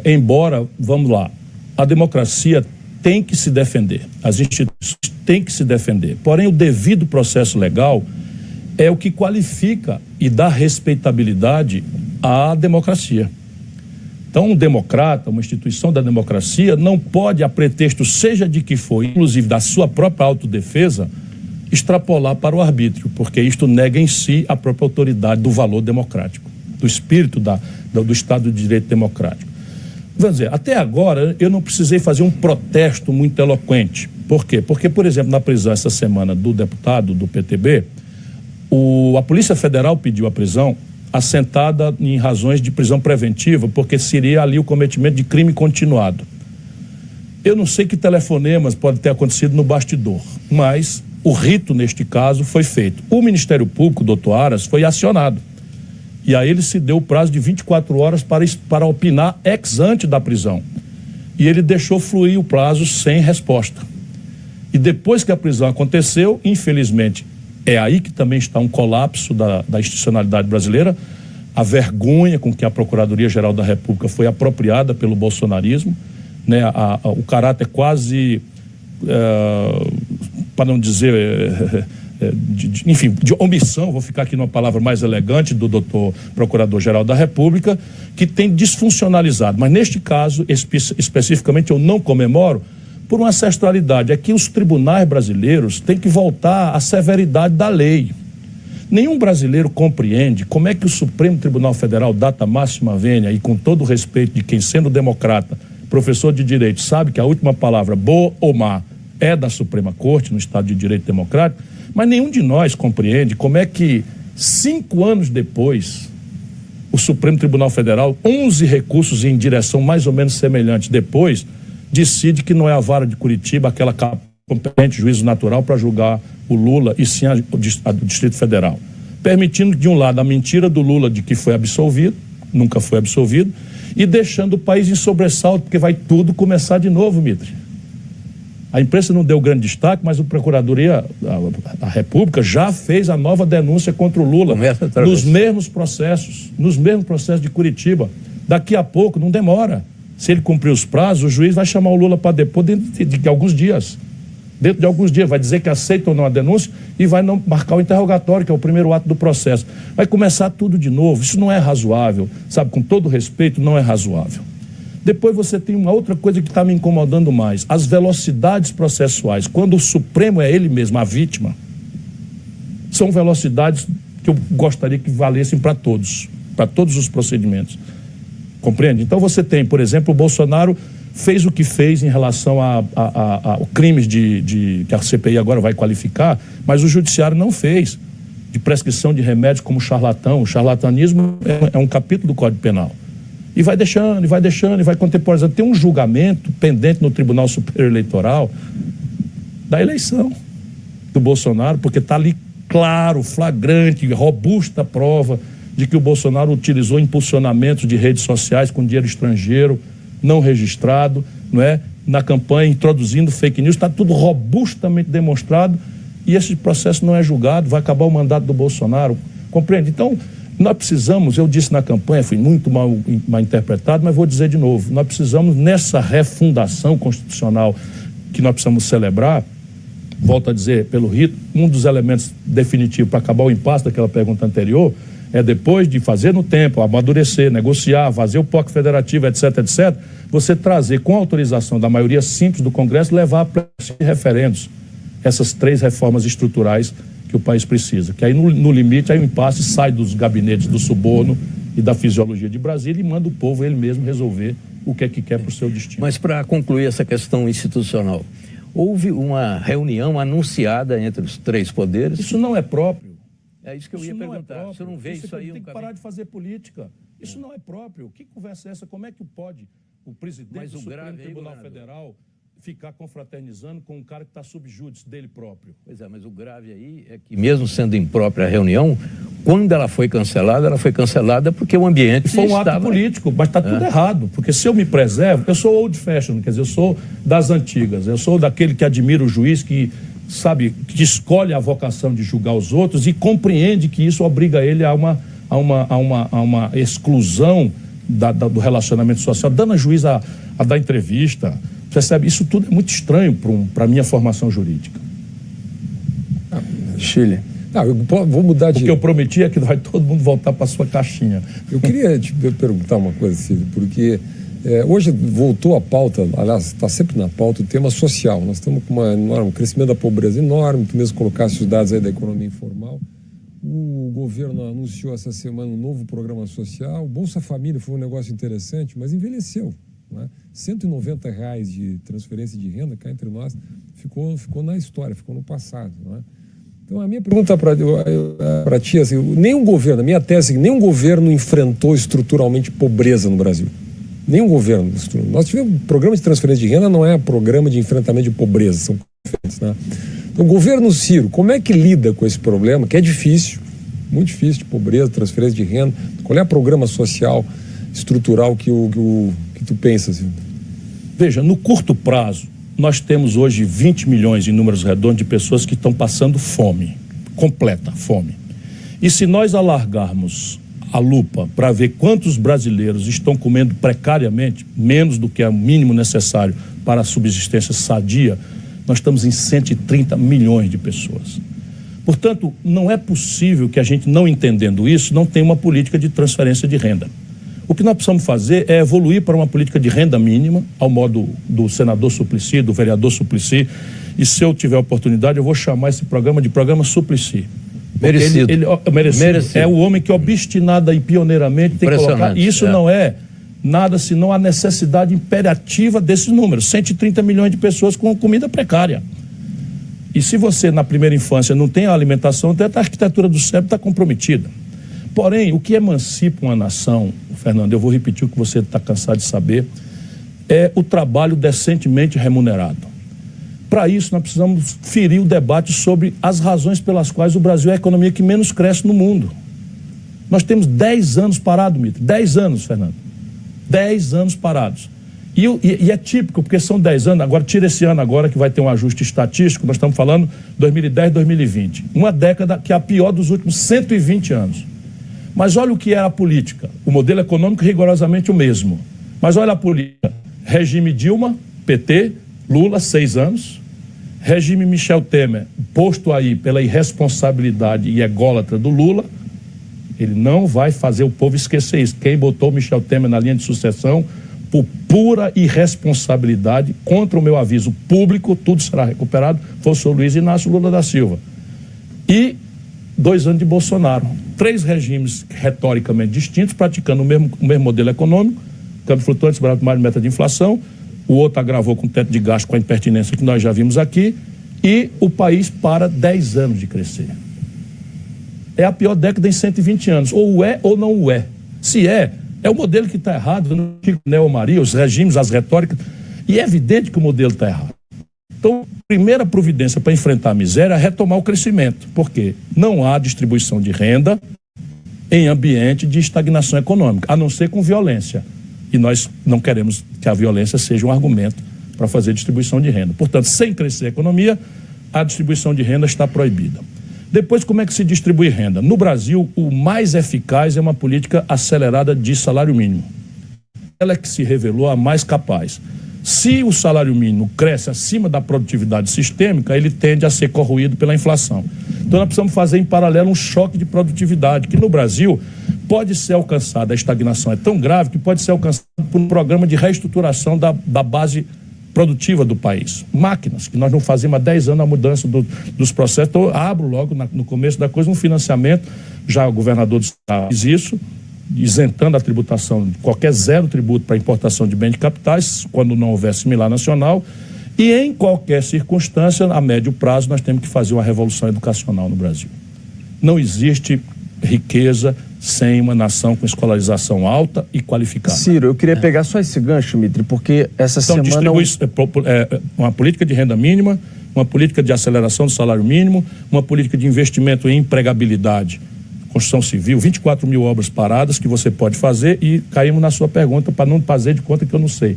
Embora, vamos lá, a democracia tem que se defender, as instituições têm que se defender, porém o devido processo legal é o que qualifica e dá respeitabilidade à democracia. Então, um democrata, uma instituição da democracia, não pode, a pretexto seja de que for, inclusive da sua própria autodefesa, extrapolar para o arbítrio, porque isto nega em si a própria autoridade do valor democrático, do espírito do Estado de Direito democrático. Vamos dizer, até agora eu não precisei fazer um protesto muito eloquente. Por quê? Porque, por exemplo, na prisão essa semana do deputado do PTB, a Polícia Federal pediu a prisão assentada em razões de prisão preventiva, porque seria ali o cometimento de crime continuado. Eu não sei que telefonemas pode ter acontecido no bastidor, mas o rito neste caso foi feito. O Ministério Público, doutor Aras, foi acionado. E a ele se deu o prazo de 24 horas para opinar ex ante da prisão. E ele deixou fluir o prazo sem resposta. E depois que a prisão aconteceu, infelizmente, é aí que também está um colapso da institucionalidade brasileira, a vergonha com que a Procuradoria-Geral da República foi apropriada pelo bolsonarismo, né? O caráter quase, para não dizer, de omissão, vou ficar aqui numa palavra mais elegante, do doutor Procurador-Geral da República, que tem disfuncionalizado. Mas neste caso, especificamente, eu não comemoro por uma ancestralidade. É que os tribunais brasileiros têm que voltar à severidade da lei. Nenhum brasileiro compreende como é que o Supremo Tribunal Federal, data máxima vênia, e com todo o respeito de quem, sendo democrata, professor de direito, sabe que a última palavra, boa ou má, é da Suprema Corte, no Estado de Direito Democrático, mas nenhum de nós compreende como é que, 5 anos depois, o Supremo Tribunal Federal, 11 recursos em direção mais ou menos semelhante depois, decide que não é a vara de Curitiba aquela competente juízo natural para julgar o Lula, e sim a do Distrito Federal. Permitindo, de um lado, a mentira do Lula de que foi absolvido, nunca foi absolvido, e deixando o país em sobressalto, porque vai tudo começar de novo, Mitre. A imprensa não deu grande destaque, mas a Procuradoria da República já fez a nova denúncia contra o Lula nos mesmos processos de Curitiba. Daqui a pouco, não demora. Se ele cumprir os prazos, o juiz vai chamar o Lula para depor dentro de alguns dias. Dentro de alguns dias, vai dizer que aceita ou não a denúncia e vai não marcar o interrogatório, que é o primeiro ato do processo. Vai começar tudo de novo. Isso não é razoável, sabe? Com todo respeito, não é razoável. Depois você tem uma outra coisa que está me incomodando mais. As velocidades processuais. Quando o Supremo é ele mesmo, a vítima, são velocidades que eu gostaria que valessem para todos os procedimentos. Compreende? Então você tem, por exemplo, o Bolsonaro fez o que fez em relação a crimes que a CPI agora vai qualificar, mas o judiciário não fez, de prescrição de remédios como charlatão. O charlatanismo é um capítulo do Código Penal. E vai deixando, e vai contemporizando. Tem um julgamento pendente no Tribunal Superior Eleitoral da eleição do Bolsonaro, porque está ali claro, flagrante, robusta prova de que o Bolsonaro utilizou impulsionamentos de redes sociais com dinheiro estrangeiro, não registrado, não é? Na campanha, introduzindo fake news. Está tudo robustamente demonstrado e esse processo não é julgado, vai acabar o mandato do Bolsonaro. Compreende? Então, nós precisamos, eu disse na campanha, fui muito mal interpretado, mas vou dizer de novo, nós precisamos, nessa refundação constitucional que nós precisamos celebrar, volto a dizer, pelo rito, um dos elementos definitivos para acabar o impasse daquela pergunta anterior, é depois de fazer no tempo, amadurecer, negociar, fazer o POC federativo, etc., etc., você trazer com autorização da maioria simples do Congresso, levar para referendos essas 3 reformas estruturais que o país precisa. Que aí no limite, aí o impasse sai dos gabinetes do suborno e da fisiologia de Brasília e manda o povo ele mesmo resolver o que é que quer para o seu destino. Mas para concluir essa questão institucional, houve uma reunião anunciada entre os 3 poderes? Isso não é próprio. É isso que eu ia perguntar. Você não vê isso aí? Tem que parar de fazer política. Isso não é próprio. Que conversa é essa? Como é que pode o presidente do Supremo Tribunal Federal ficar confraternizando com um cara que está sob júdice dele próprio? Pois é, mas o grave aí é que, mesmo sendo imprópria a reunião, quando ela foi cancelada porque o ambiente foi um ato político, mas está tudo errado. Porque se eu me preservo, eu sou old fashion, quer dizer, eu sou das antigas, eu sou daquele que admira o juiz, que sabe, que escolhe a vocação de julgar os outros e compreende que isso obriga ele a uma exclusão do relacionamento social, dando a juiz a dar entrevista. Percebe? Isso tudo é muito estranho para a minha formação jurídica. Chile. Eu vou mudar de... O que eu prometi é que vai todo mundo voltar para sua caixinha. Eu queria te perguntar uma coisa, Cílio, porque hoje voltou a pauta, aliás, está sempre na pauta o tema social. Nós estamos com um crescimento da pobreza enorme, tu mesmo colocaste os dados aí da economia informal. O governo anunciou essa semana um novo programa social. O Bolsa Família foi um negócio interessante, mas envelheceu. Né? R$190 de transferência de renda, cá entre nós, ficou na história, ficou no passado. Né? Então, a minha pergunta para ti, assim, nenhum governo, a minha tese é que nenhum governo enfrentou estruturalmente pobreza no Brasil. Nenhum governo. Nós tivemos programa de transferência de renda, não é programa de enfrentamento de pobreza, são diferentes, né? Então, o governo Ciro, como é que lida com esse problema, que é difícil, muito difícil, de pobreza, transferência de renda. Qual é o programa social, estrutural que tu pensa, assim? Veja, no curto prazo, nós temos hoje 20 milhões em números redondos de pessoas que estão passando fome, completa fome. E se nós alargarmos a lupa para ver quantos brasileiros estão comendo precariamente, menos do que é o mínimo necessário para a subsistência sadia, nós estamos em 130 milhões de pessoas. Portanto, não é possível que a gente, não entendendo isso, não tenha uma política de transferência de renda. O que nós precisamos fazer é evoluir para uma política de renda mínima, ao modo do senador Suplicy, do vereador Suplicy, e se eu tiver oportunidade, eu vou chamar esse programa de programa Suplicy. Merecido. Merecido. É o homem que obstinada e pioneiramente tem que colocar. E isso não é nada senão a necessidade imperativa desses números. 130 milhões de pessoas com comida precária. E se você, na primeira infância, não tem a alimentação, até a arquitetura do cérebro está comprometida. Porém, o que emancipa uma nação, Fernando, eu vou repetir o que você está cansado de saber, é o trabalho decentemente remunerado. Para isso, nós precisamos ferir o debate sobre as razões pelas quais o Brasil é a economia que menos cresce no mundo. Nós temos 10 anos parados, Mitre. 10 anos, Fernando. 10 anos parados. E é típico, porque são 10 anos, agora tira esse ano agora que vai ter um ajuste estatístico, nós estamos falando 2010, 2020. Uma década que é a pior dos últimos 120 anos. Mas olha o que era a política. O modelo econômico rigorosamente o mesmo. Mas olha a política. Regime Dilma, PT, Lula, 6 anos. Regime Michel Temer, posto aí pela irresponsabilidade e ególatra do Lula, ele não vai fazer o povo esquecer isso. Quem botou o Michel Temer na linha de sucessão, por pura irresponsabilidade, contra o meu aviso público, tudo será recuperado, foi o senhor Luiz Inácio Lula da Silva. E 2 anos de Bolsonaro. 3 regimes retoricamente distintos, praticando o mesmo modelo econômico, câmbio flutuante, barato mais de meta de inflação, o outro agravou com o teto de gasto, com a impertinência que nós já vimos aqui, e o país para 10 anos de crescer. É a pior década em 120 anos. Ou é ou não o é. Se é o modelo que está errado, no Chico Neo Maria, os regimes, as retóricas, e é evidente que o modelo está errado. Então, a primeira providência para enfrentar a miséria é retomar o crescimento, porque não há distribuição de renda em ambiente de estagnação econômica, a não ser com violência. E nós não queremos que a violência seja um argumento para fazer distribuição de renda. Portanto, sem crescer a economia, a distribuição de renda está proibida. Depois, como é que se distribui renda? No Brasil, o mais eficaz é uma política acelerada de salário mínimo. Ela é que se revelou a mais capaz. Se o salário mínimo cresce acima da produtividade sistêmica, ele tende a ser corroído pela inflação. Então, nós precisamos fazer em paralelo um choque de produtividade, que no Brasil pode ser alcançada, a estagnação é tão grave que pode ser alcançada por um programa de reestruturação da base produtiva do país. Máquinas, que nós não fazíamos há 10 anos a mudança dos processos. Então, eu abro logo no começo da coisa um financiamento, já o governador do estado fez isso, isentando a tributação de qualquer zero tributo para importação de bens de capitais, quando não houver similar nacional, e em qualquer circunstância, a médio prazo, nós temos que fazer uma revolução educacional no Brasil. Não existe riqueza sem uma nação com escolarização alta e qualificada. Ciro, eu queria pegar só esse gancho, Mitre, porque essa semana... Uma política de renda mínima, uma política de aceleração do salário mínimo, uma política de investimento em empregabilidade, construção civil, 24 mil obras paradas que você pode fazer, e caímos na sua pergunta para não fazer de conta que eu não sei.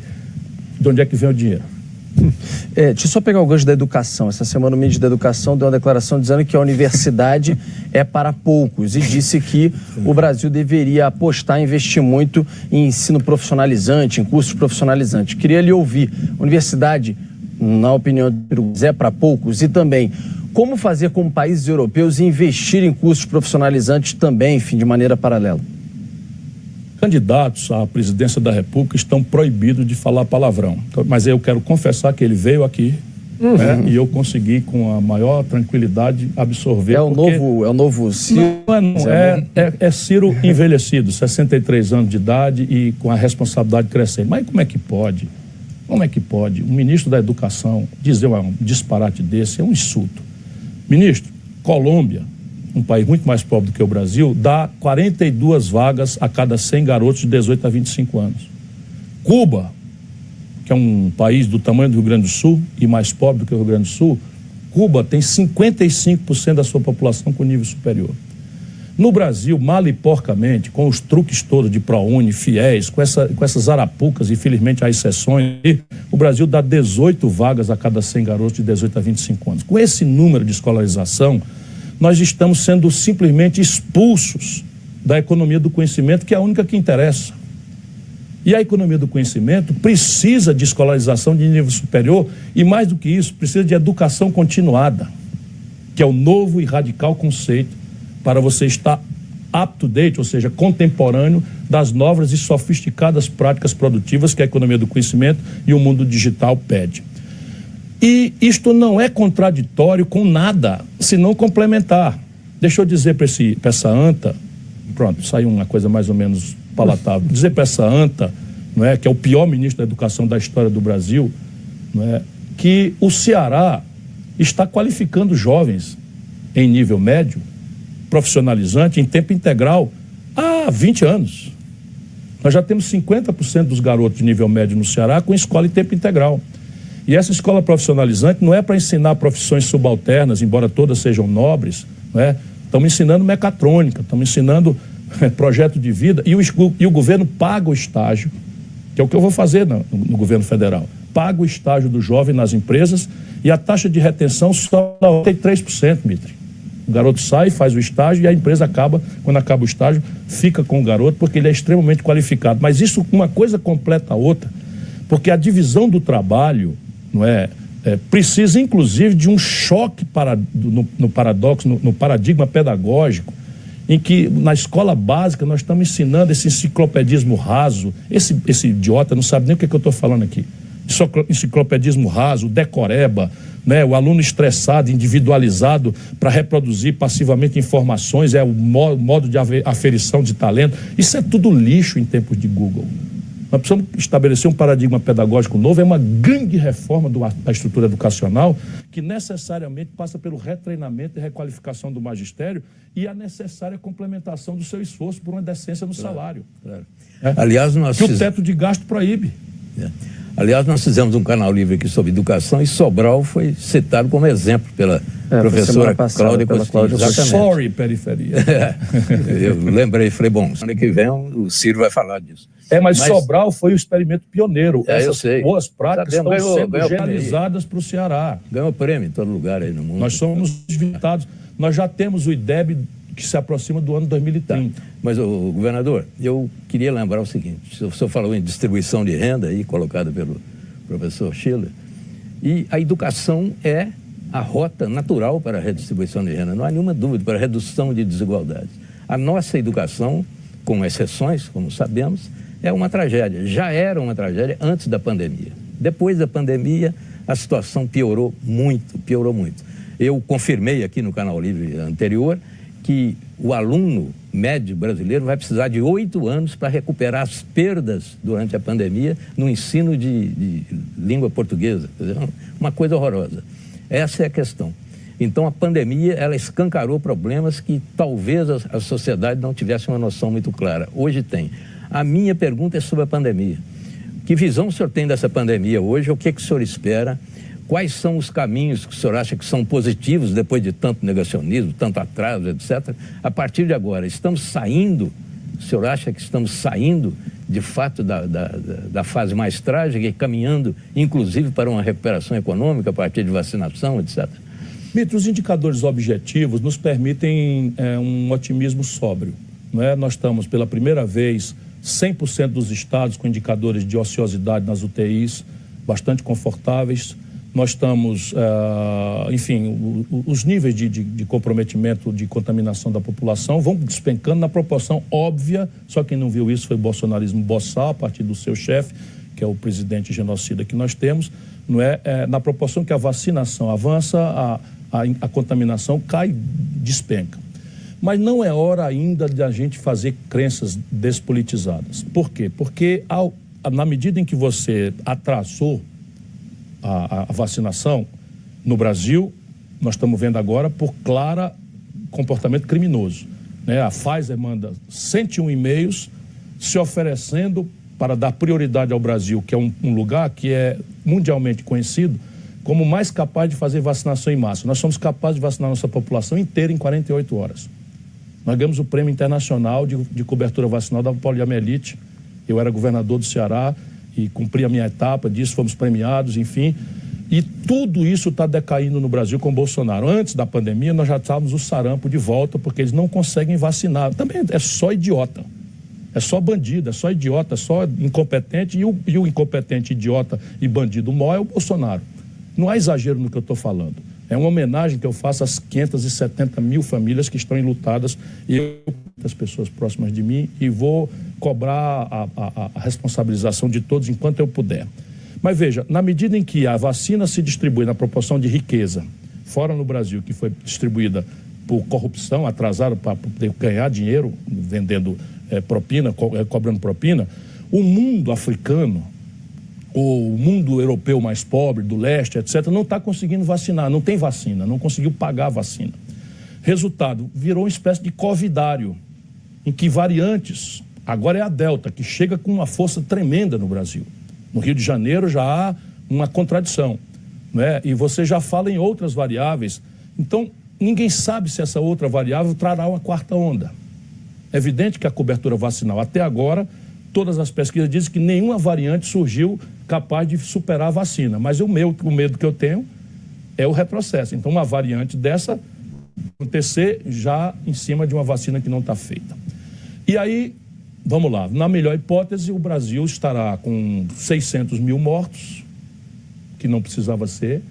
De onde é que vem o dinheiro? Deixa eu só pegar o gancho da educação. Essa semana o ministro da Educação deu uma declaração dizendo que a universidade é para poucos e disse que o Brasil deveria apostar, investir muito em ensino profissionalizante, em cursos profissionalizantes. Queria lhe ouvir. Universidade, na opinião do é para poucos, e também como fazer como países europeus investir em cursos profissionalizantes também, enfim, de maneira paralela? Candidatos à presidência da República estão proibidos de falar palavrão. Mas eu quero confessar que ele veio aqui, né, e eu consegui, com a maior tranquilidade, absorver. É o novo Ciro? É Ciro envelhecido, 63 anos de idade e com a responsabilidade crescente. Mas como é que pode? Como é que pode um ministro da Educação dizer um disparate desse? É um insulto. Ministro, Colômbia, um país muito mais pobre do que o Brasil, dá 42 vagas a cada 100 garotos de 18 a 25 anos. Cuba, que é um país do tamanho do Rio Grande do Sul e mais pobre do que o Rio Grande do Sul, Cuba tem 55% da sua população com nível superior. No Brasil, mal e porcamente, com os truques todos de ProUni, FIES, com essas arapucas, infelizmente há exceções, o Brasil dá 18 vagas a cada 100 garotos de 18 a 25 anos. Com esse número de escolarização, nós estamos sendo simplesmente expulsos da economia do conhecimento, que é a única que interessa. E a economia do conhecimento precisa de escolarização de nível superior e, mais do que isso, precisa de educação continuada, que é o novo e radical conceito para você estar up-to-date, ou seja, contemporâneo das novas e sofisticadas práticas produtivas que a economia do conhecimento e o mundo digital pede. E isto não é contraditório com nada, senão complementar. Deixa eu dizer para essa anta, pronto, saiu uma coisa mais ou menos palatável, dizer para essa anta, não é, que é o pior ministro da educação da história do Brasil, não é, que o Ceará está qualificando jovens em nível médio, profissionalizante, em tempo integral, há 20 anos. Nós já temos 50% dos garotos de nível médio no Ceará com escola em tempo integral. E essa escola profissionalizante não é para ensinar profissões subalternas, embora todas sejam nobres, não é? Estamos ensinando mecatrônica, estamos ensinando projeto de vida, e o governo paga o estágio, que é o que eu vou fazer no governo federal. Paga o estágio do jovem nas empresas e a taxa de retenção só tem 3%, Mitri. O garoto sai, faz o estágio e a empresa acaba, quando acaba o estágio, fica com o garoto porque ele é extremamente qualificado. Mas isso, uma coisa completa a outra, porque a divisão do trabalho, não é, precisa inclusive de um choque no paradoxo, no paradigma pedagógico, em que na escola básica nós estamos ensinando esse enciclopedismo raso. Esse idiota não sabe nem o que eu estou falando aqui. Enciclopedismo raso, decoreba, né? O aluno estressado, individualizado para reproduzir passivamente informações, é o modo de aferição de talento. Isso é tudo lixo em tempos de Google. Nós precisamos estabelecer um paradigma pedagógico novo, é uma grande reforma da estrutura educacional que necessariamente passa pelo retreinamento e requalificação do magistério e a necessária complementação do seu esforço por uma decência no salário. Claro. Aliás, que o teto de gasto proíbe. Aliás, nós fizemos um canal livre aqui sobre educação e Sobral foi citado como exemplo pela professora Cláudia Costinho. Sorry, periferia. Eu lembrei, falei, bom, semana que vem o Ciro vai falar disso. Mas Sobral foi o experimento pioneiro. Essas boas práticas estão sendo realizadas para o Ceará. Ganhou prêmio em todo lugar aí no mundo. Nós somos visitados. Nós já temos o IDEB que se aproxima do ano 2030. Mas, governador, eu queria lembrar o seguinte, o senhor falou em distribuição de renda, aí, colocada pelo professor Schiller, e a educação é a rota natural para a redistribuição de renda, não há nenhuma dúvida, para a redução de desigualdades. A nossa educação, com exceções, como sabemos, é uma tragédia. Já era uma tragédia antes da pandemia. Depois da pandemia, a situação piorou muito, Eu confirmei aqui no Canal Livre anterior que o aluno médio brasileiro vai precisar de 8 anos para recuperar as perdas durante a pandemia no ensino de língua portuguesa. Quer dizer, uma coisa horrorosa. Essa é a questão. Então, a pandemia, ela escancarou problemas que talvez a sociedade não tivesse uma noção muito clara. Hoje tem. A minha pergunta é sobre a pandemia. Que visão o senhor tem dessa pandemia hoje? O que o senhor espera? Quais são os caminhos que o senhor acha que são positivos depois de tanto negacionismo, tanto atraso, etc. A partir de agora, estamos saindo, o senhor acha que estamos saindo, de fato, da fase mais trágica e caminhando, inclusive, para uma recuperação econômica a partir de vacinação, etc.? Mitro, os indicadores objetivos nos permitem um otimismo sóbrio. Não é? Nós estamos, pela primeira vez, 100% dos estados com indicadores de ociosidade nas UTIs, bastante confortáveis. Nós estamos, enfim, os níveis de comprometimento, de contaminação da população vão despencando na proporção óbvia, só quem não viu isso foi o bolsonarismo boçal, a partir do seu chefe, que é o presidente genocida que nós temos, não é? Na proporção que a vacinação avança, a contaminação cai, despenca. Mas não é hora ainda de a gente fazer crenças despolitizadas. Por quê? Porque na medida em que você atrasou a vacinação no Brasil, nós estamos vendo agora por clara comportamento criminoso, né? A Pfizer manda 101 e-mails se oferecendo para dar prioridade ao Brasil, que é um lugar que é mundialmente conhecido como mais capaz de fazer vacinação em massa. Nós somos capazes de vacinar nossa população inteira em 48 horas. Nós ganhamos o Prêmio Internacional de Cobertura Vacinal da poliomielite. Eu era governador do Ceará e cumpri a minha etapa disso, fomos premiados, enfim. E tudo isso está decaindo no Brasil com o Bolsonaro. Antes da pandemia, nós já estávamos o sarampo de volta, porque eles não conseguem vacinar. Também é só idiota. É só bandido, é só idiota, é só incompetente. E o incompetente, idiota e bandido maior é o Bolsonaro. Não há exagero no que eu estou falando. É uma homenagem que eu faço às 570 mil famílias que estão enlutadas. E as pessoas próximas de mim, e vou cobrar a responsabilização de todos enquanto eu puder. Mas veja, na medida em que a vacina se distribui na proporção de riqueza, fora no Brasil, que foi distribuída por corrupção, atrasada para poder ganhar dinheiro, vendendo propina, cobrando propina, o mundo africano, o mundo europeu mais pobre, do leste, etc., não está conseguindo vacinar, não tem vacina, não conseguiu pagar a vacina. Resultado, virou uma espécie de covidário, em que variantes, agora é a Delta, que chega com uma força tremenda no Brasil. No Rio de Janeiro já há uma contradição, né? E você já fala em outras variáveis. Então, ninguém sabe se essa outra variável trará uma quarta onda. É evidente que a cobertura vacinal, até agora, todas as pesquisas dizem que nenhuma variante surgiu capaz de superar a vacina. Mas o medo que eu tenho é o retrocesso. Então, uma variante dessa acontecer já em cima de uma vacina que não está feita. E aí, vamos lá, na melhor hipótese, o Brasil estará com 600 mil mortos, que não precisava ser,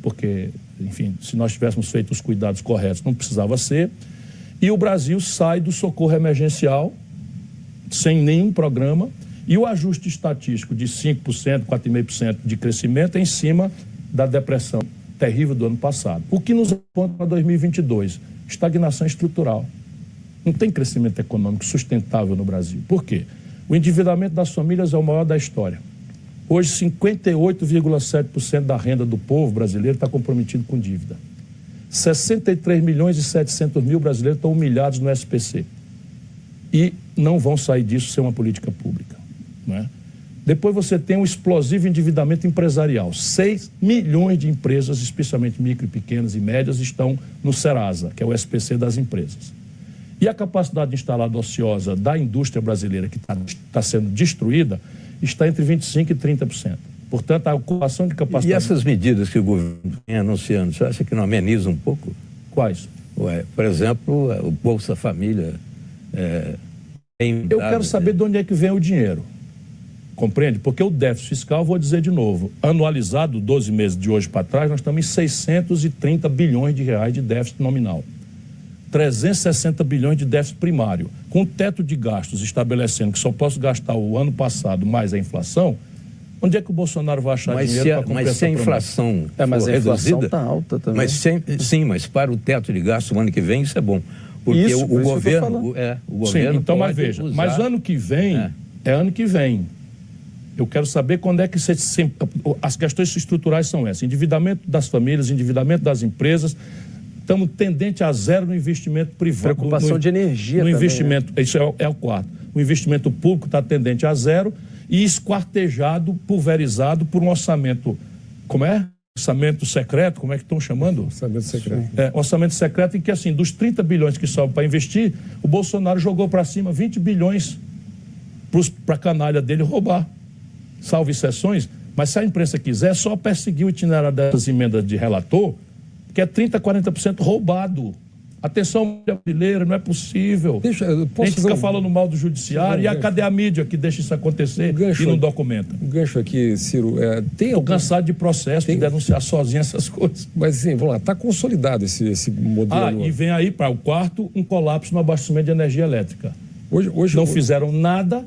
porque, enfim, se nós tivéssemos feito os cuidados corretos, não precisava ser, e o Brasil sai do socorro emergencial, sem nenhum programa, e o ajuste estatístico de 5%, 4,5% de crescimento é em cima da depressão terrível do ano passado. O que nos aponta para 2022? Estagnação estrutural. Não tem crescimento econômico sustentável no Brasil. Por quê? O endividamento das famílias é o maior da história. Hoje, 58,7% da renda do povo brasileiro está comprometido com dívida. 63 milhões e 700 mil brasileiros estão humilhados no SPC. E não vão sair disso sem uma política pública, não é? Depois você tem um explosivo endividamento empresarial. 6 milhões de empresas, especialmente micro e pequenas e médias, estão no Serasa, que é o SPC das empresas. E a capacidade instalada ociosa da indústria brasileira, que está sendo destruída, está entre 25% e 30%. Portanto, a ocupação de capacidade... E essas medidas que o governo vem anunciando, você acha que não ameniza um pouco? Quais? Por exemplo, o Bolsa Família... Eu quero saber de onde é que vem o dinheiro. Compreende? Porque o déficit fiscal, vou dizer de novo, anualizado, 12 meses de hoje para trás, nós estamos em 630 bilhões de reais de déficit nominal. 360 bilhões de déficit primário. Com o teto de gastos estabelecendo que só posso gastar o ano passado mais a inflação, onde é que o Bolsonaro vai achar dinheiro para cumprir essa promessa? Mas se a inflação mas a inflação reduzida... está alta também. Mas para o teto de gasto o ano que vem, isso é bom. Porque Isso, o governo... o governo então, mas veja, usar... mas ano que vem, é ano que vem. Eu quero saber quando é que as questões estruturais são essas. Endividamento das famílias, endividamento das empresas. Estamos tendentes a zero no investimento privado. Preocupação de energia no também, investimento, né? Isso é o quarto. O investimento público está tendente a zero e esquartejado, pulverizado por um orçamento... Como é? Orçamento secreto, como é que estão chamando? Orçamento secreto. Orçamento secreto em que, assim, dos 30 bilhões que sobram para investir, o Bolsonaro jogou para cima 20 bilhões para a canalha dele roubar. Salvo exceções, mas se a imprensa quiser, é só perseguir o itinerário dessas emendas de relator, que é 30%, 40% roubado. Atenção brasileira, não é possível. A gente fica falando mal do judiciário e cadê a mídia que deixa isso acontecer e não documenta? Um gancho aqui, Ciro, Estou cansado de processo, de denunciar sozinho essas coisas. Mas assim, vamos lá, está consolidado esse modelo. E vem aí para o quarto um colapso no abastecimento de energia elétrica. Hoje fizeram nada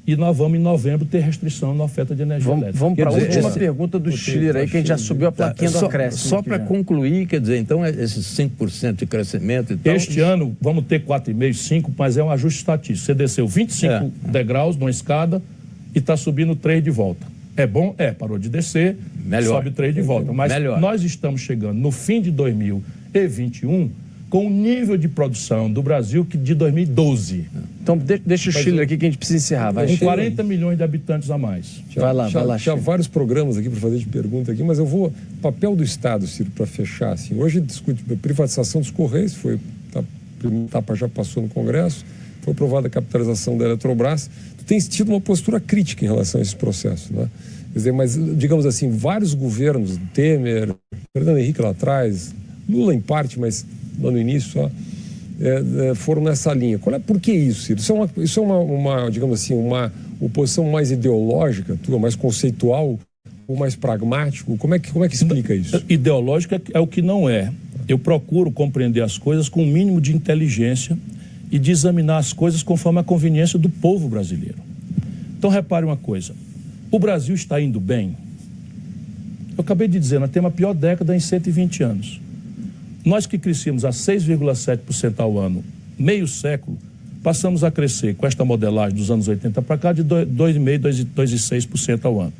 e nós vamos em novembro ter restrição na oferta de energia elétrica. Vamos para a última pergunta do Chile aí, que a gente já subiu a plaquinha do acréscimo. Só para concluir, quer dizer, então esses 5% de crescimento e tal... Este ano vamos ter 4,5%, 5%, mas é um ajuste estatístico. Você desceu 25 degraus numa escada e está subindo 3 de volta. É bom? Parou de descer, sobe 3 de volta. Mas nós estamos chegando no fim de 2021 com o nível de produção do Brasil que de 2012. Então, deixa o Chile aqui que a gente precisa encerrar. Com 40 milhões de habitantes a mais. Vai lá. Tinha vários programas aqui para fazer de pergunta aqui, mas eu vou... Papel do Estado, Ciro, para fechar. Assim, hoje discute a privatização dos Correios, está A primeira etapa já passou no Congresso, foi aprovada a capitalização da Eletrobras. Tu tens tido uma postura crítica em relação a esse processo, né? Quer dizer, mas, digamos assim, vários governos, Temer, Fernando Henrique lá atrás, Lula em parte, mas lá no início só, foram nessa linha. Por que isso, Ciro? Isso é uma, digamos assim, uma oposição mais ideológica, tua, mais conceitual, ou mais pragmático? Como é que explica isso? Ideológica é o que não é. Eu procuro compreender as coisas com o mínimo de inteligência e de examinar as coisas conforme a conveniência do povo brasileiro. Então, repare uma coisa. O Brasil está indo bem? Eu acabei de dizer, nós temos a pior década em 120 anos. Nós que crescemos a 6,7% ao ano, meio século, passamos a crescer com esta modelagem dos anos 80 para cá de 2,5%, 2,6% ao ano.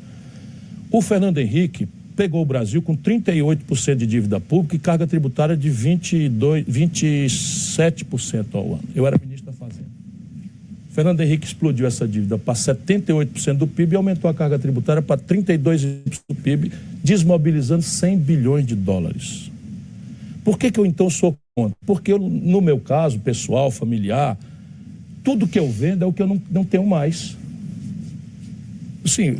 O Fernando Henrique pegou o Brasil com 38% de dívida pública e carga tributária de 27% ao ano. Eu era ministro da Fazenda. Fernando Henrique explodiu essa dívida para 78% do PIB e aumentou a carga tributária para 32% do PIB, desmobilizando 100 bilhões de dólares. Por que eu então sou contra? Porque no meu caso, pessoal, familiar, tudo que eu vendo é o que eu não tenho mais. Sim,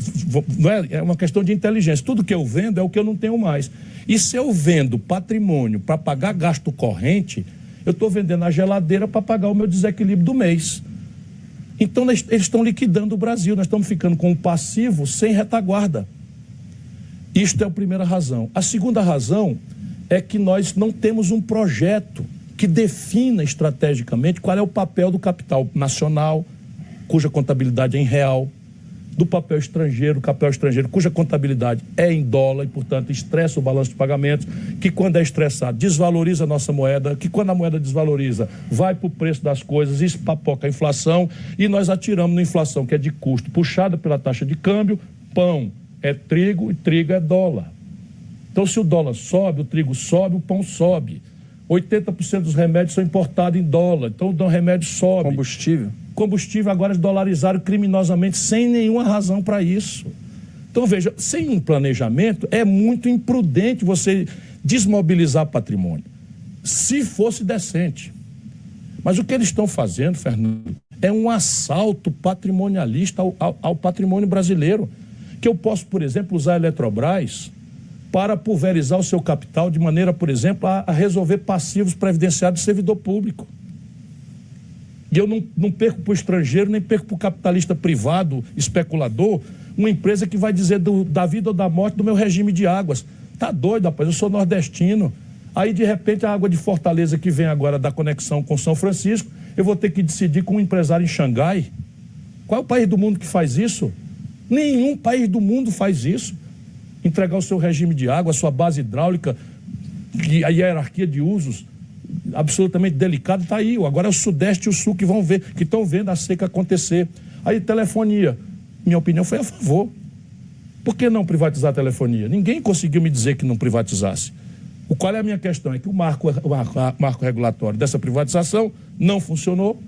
é uma questão de inteligência. Tudo que eu vendo é o que eu não tenho mais. E se eu vendo patrimônio para pagar gasto corrente, eu estou vendendo a geladeira para pagar o meu desequilíbrio do mês. Então eles estão liquidando o Brasil. Nós estamos ficando com um passivo sem retaguarda. Isto é a primeira razão. A segunda razão é que nós não temos um projeto que defina estrategicamente qual é o papel do capital nacional, cuja contabilidade é em real, do papel estrangeiro, cuja contabilidade é em dólar e, portanto, estressa o balanço de pagamentos, que quando é estressado, desvaloriza a nossa moeda, que quando a moeda desvaloriza, vai para o preço das coisas, isso papoca a inflação, e nós atiramos na inflação, que é de custo, puxada pela taxa de câmbio. Pão é trigo e trigo é dólar. Então, se o dólar sobe, o trigo sobe, o pão sobe. 80% dos remédios são importados em dólar, então o remédio sobe. Combustível agora é dolarizado criminosamente, sem nenhuma razão para isso. Então, veja, sem um planejamento, é muito imprudente você desmobilizar patrimônio, se fosse decente. Mas o que eles estão fazendo, Fernando, é um assalto patrimonialista ao patrimônio brasileiro, que eu posso, por exemplo, usar a Eletrobras para pulverizar o seu capital de maneira, por exemplo, a resolver passivos previdenciários de servidor público. E eu não perco para o estrangeiro, nem perco para o capitalista privado, especulador, uma empresa que vai dizer da vida ou da morte do meu regime de águas. Tá doido, rapaz, eu sou nordestino. Aí, de repente, a água de Fortaleza que vem agora da conexão com São Francisco, eu vou ter que decidir com um empresário em Xangai. Qual é o país do mundo que faz isso? Nenhum país do mundo faz isso. Entregar o seu regime de água, a sua base hidráulica, a hierarquia de usos absolutamente delicado, está aí. Agora é o Sudeste e o Sul que estão vendo a seca acontecer. Aí, telefonia. Minha opinião foi a favor. Por que não privatizar a telefonia? Ninguém conseguiu me dizer que não privatizasse. Qual é a minha questão? É que o marco regulatório dessa privatização não funcionou.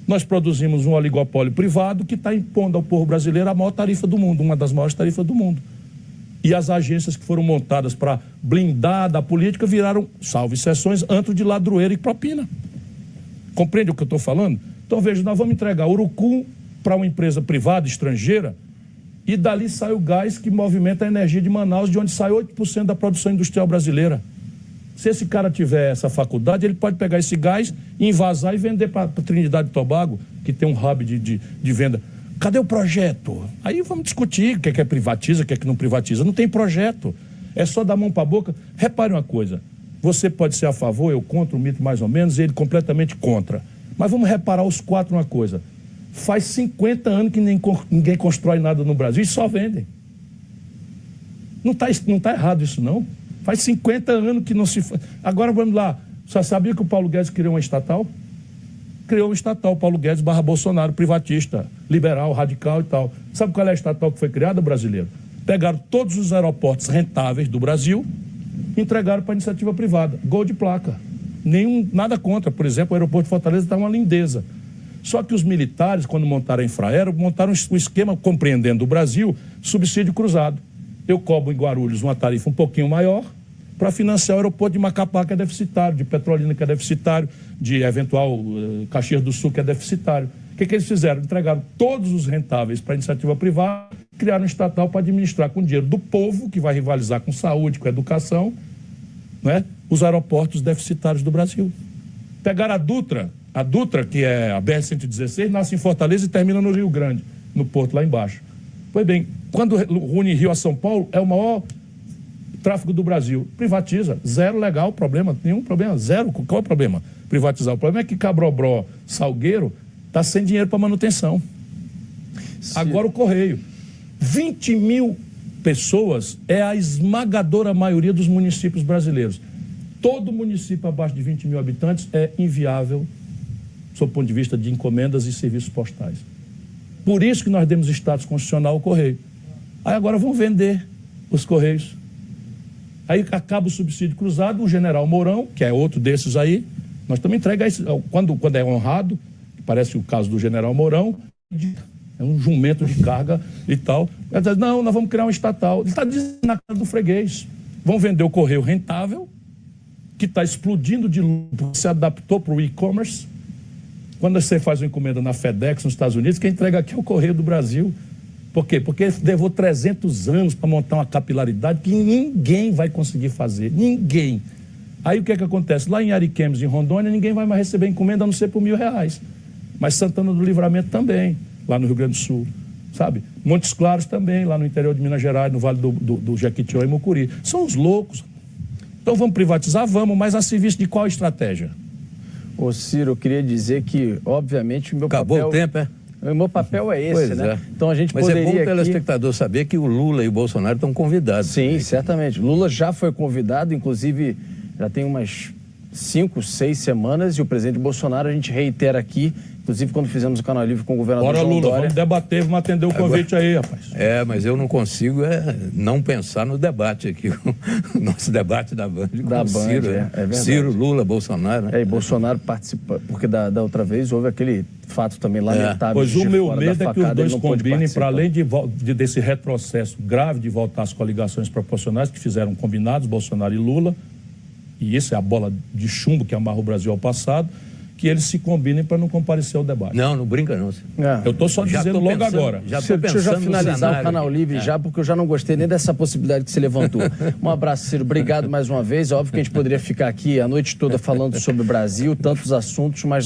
Nós produzimos um oligopólio privado que está impondo ao povo brasileiro a maior tarifa do mundo, uma das maiores tarifas do mundo. E as agências que foram montadas para blindar da política viraram, salvo exceções, antro de ladroeira e propina. Compreende o que eu estou falando? Então, veja, nós vamos entregar Urucum para uma empresa privada, estrangeira, e dali sai o gás que movimenta a energia de Manaus, de onde sai 8% da produção industrial brasileira. Se esse cara tiver essa faculdade, ele pode pegar esse gás, envasar e vender para Trinidade e Tobago, que tem um hub de venda. Cadê o projeto? Aí vamos discutir o que é privatiza, o que é que não privatiza. Não tem projeto. É só dar mão para a boca. Repare uma coisa. Você pode ser a favor, eu contra, o Mito mais ou menos, e ele completamente contra. Mas vamos reparar os quatro uma coisa. Faz 50 anos que ninguém constrói nada no Brasil e só vendem. Não tá errado isso, não. Faz 50 anos que não se faz. Agora vamos lá. Você sabia que o Paulo Guedes criou uma estatal? Criou um estatal, Paulo Guedes / Bolsonaro, privatista, liberal, radical e tal. Sabe qual é a estatal que foi criada, brasileiro? Pegaram todos os aeroportos rentáveis do Brasil e entregaram para a iniciativa privada. Gol de placa. Nada contra. Por exemplo, o aeroporto de Fortaleza está uma lindeza. Só que os militares, quando montaram a Infraero, montaram um esquema, compreendendo o Brasil, subsídio cruzado. Eu cobro em Guarulhos uma tarifa um pouquinho maior para financiar o aeroporto de Macapá, que é deficitário, de Petrolina, que é deficitário, de eventual Caxias do Sul, que é deficitário. O que eles fizeram? Entregaram todos os rentáveis para a iniciativa privada, criaram um estatal para administrar com dinheiro do povo, que vai rivalizar com saúde, com educação, né, os aeroportos deficitários do Brasil. Pegaram a Dutra, que é a BR-116, nasce em Fortaleza e termina no Rio Grande, no porto lá embaixo. Pois bem, quando une Rio a São Paulo, é o maior tráfego do Brasil. Privatiza, zero legal, problema, nenhum problema, zero. Qual é o problema? Privatizar. O problema é que Cabrobró, Salgueiro, está sem dinheiro para manutenção. Agora o Correio. 20 mil pessoas é a esmagadora maioria dos municípios brasileiros. Todo município abaixo de 20 mil habitantes é inviável, sob o ponto de vista de encomendas e serviços postais. Por isso que nós demos status constitucional ao Correio. Aí agora vão vender os Correios. Aí acaba o subsídio cruzado, o general Mourão, que é outro desses aí, nós também entregamos, quando é honrado, parece o caso do general Mourão, é um jumento de carga e tal. Ele diz, não, nós vamos criar um estatal. Ele está dizendo na cara do freguês. Vão vender o Correio rentável, que está explodindo de lucro, se adaptou para o e-commerce. Quando você faz uma encomenda na FedEx, nos Estados Unidos, quem entrega aqui é o Correio do Brasil. Por quê? Porque levou 300 anos para montar uma capilaridade que ninguém vai conseguir fazer. Ninguém. Aí o que é que acontece? Lá em Ariquemes, em Rondônia, ninguém vai mais receber encomenda a não ser por R$1.000. Mas Santana do Livramento também, lá no Rio Grande do Sul. Sabe? Montes Claros também, lá no interior de Minas Gerais, no Vale do Jequitinhonha e Mucuri. São os loucos. Então vamos privatizar? Vamos, mas a serviço de qual estratégia? Ô Ciro, eu queria dizer que, obviamente, o meu Acabou papel... o tempo, é? O meu papel é esse, Pois né? é. Então a gente Mas poderia é bom o aqui... telespectador saber que o Lula e o Bolsonaro estão convidados. Sim, certamente. Lula já foi convidado, inclusive já tem umas 5, 6 semanas, e o presidente Bolsonaro a gente reitera aqui, inclusive quando fizemos o Canal Livre com o governador Bora, João Lula, Dória. vamos debater, vamos atender o convite aí, rapaz. É, mas eu não consigo não pensar no debate aqui, o nosso debate da Band. Da com o Band, Ciro, é verdade. Ciro, Lula, Bolsonaro. Né? E Bolsonaro participa, porque da outra vez houve aquele fato também lamentável. Pois o de meu fora da medo é que os facada, dois ele não pôde combinem, para participar. além desse retrocesso grave de voltar às coligações proporcionais que fizeram combinados, Bolsonaro e Lula, e isso é a bola de chumbo que amarra o Brasil ao passado, que eles se combinem para não comparecer ao debate. Não brinca não. Ciro. É. Eu estou só Já dizendo tô logo pensando- agora. Já tô Ciro, deixa eu já pensando no finalizar o cenário Canal aqui. Livre já, porque eu já não gostei nem dessa possibilidade que você levantou. Um abraço, Ciro. Obrigado mais uma vez. É óbvio que a gente poderia ficar aqui a noite toda falando sobre o Brasil, tantos assuntos, mas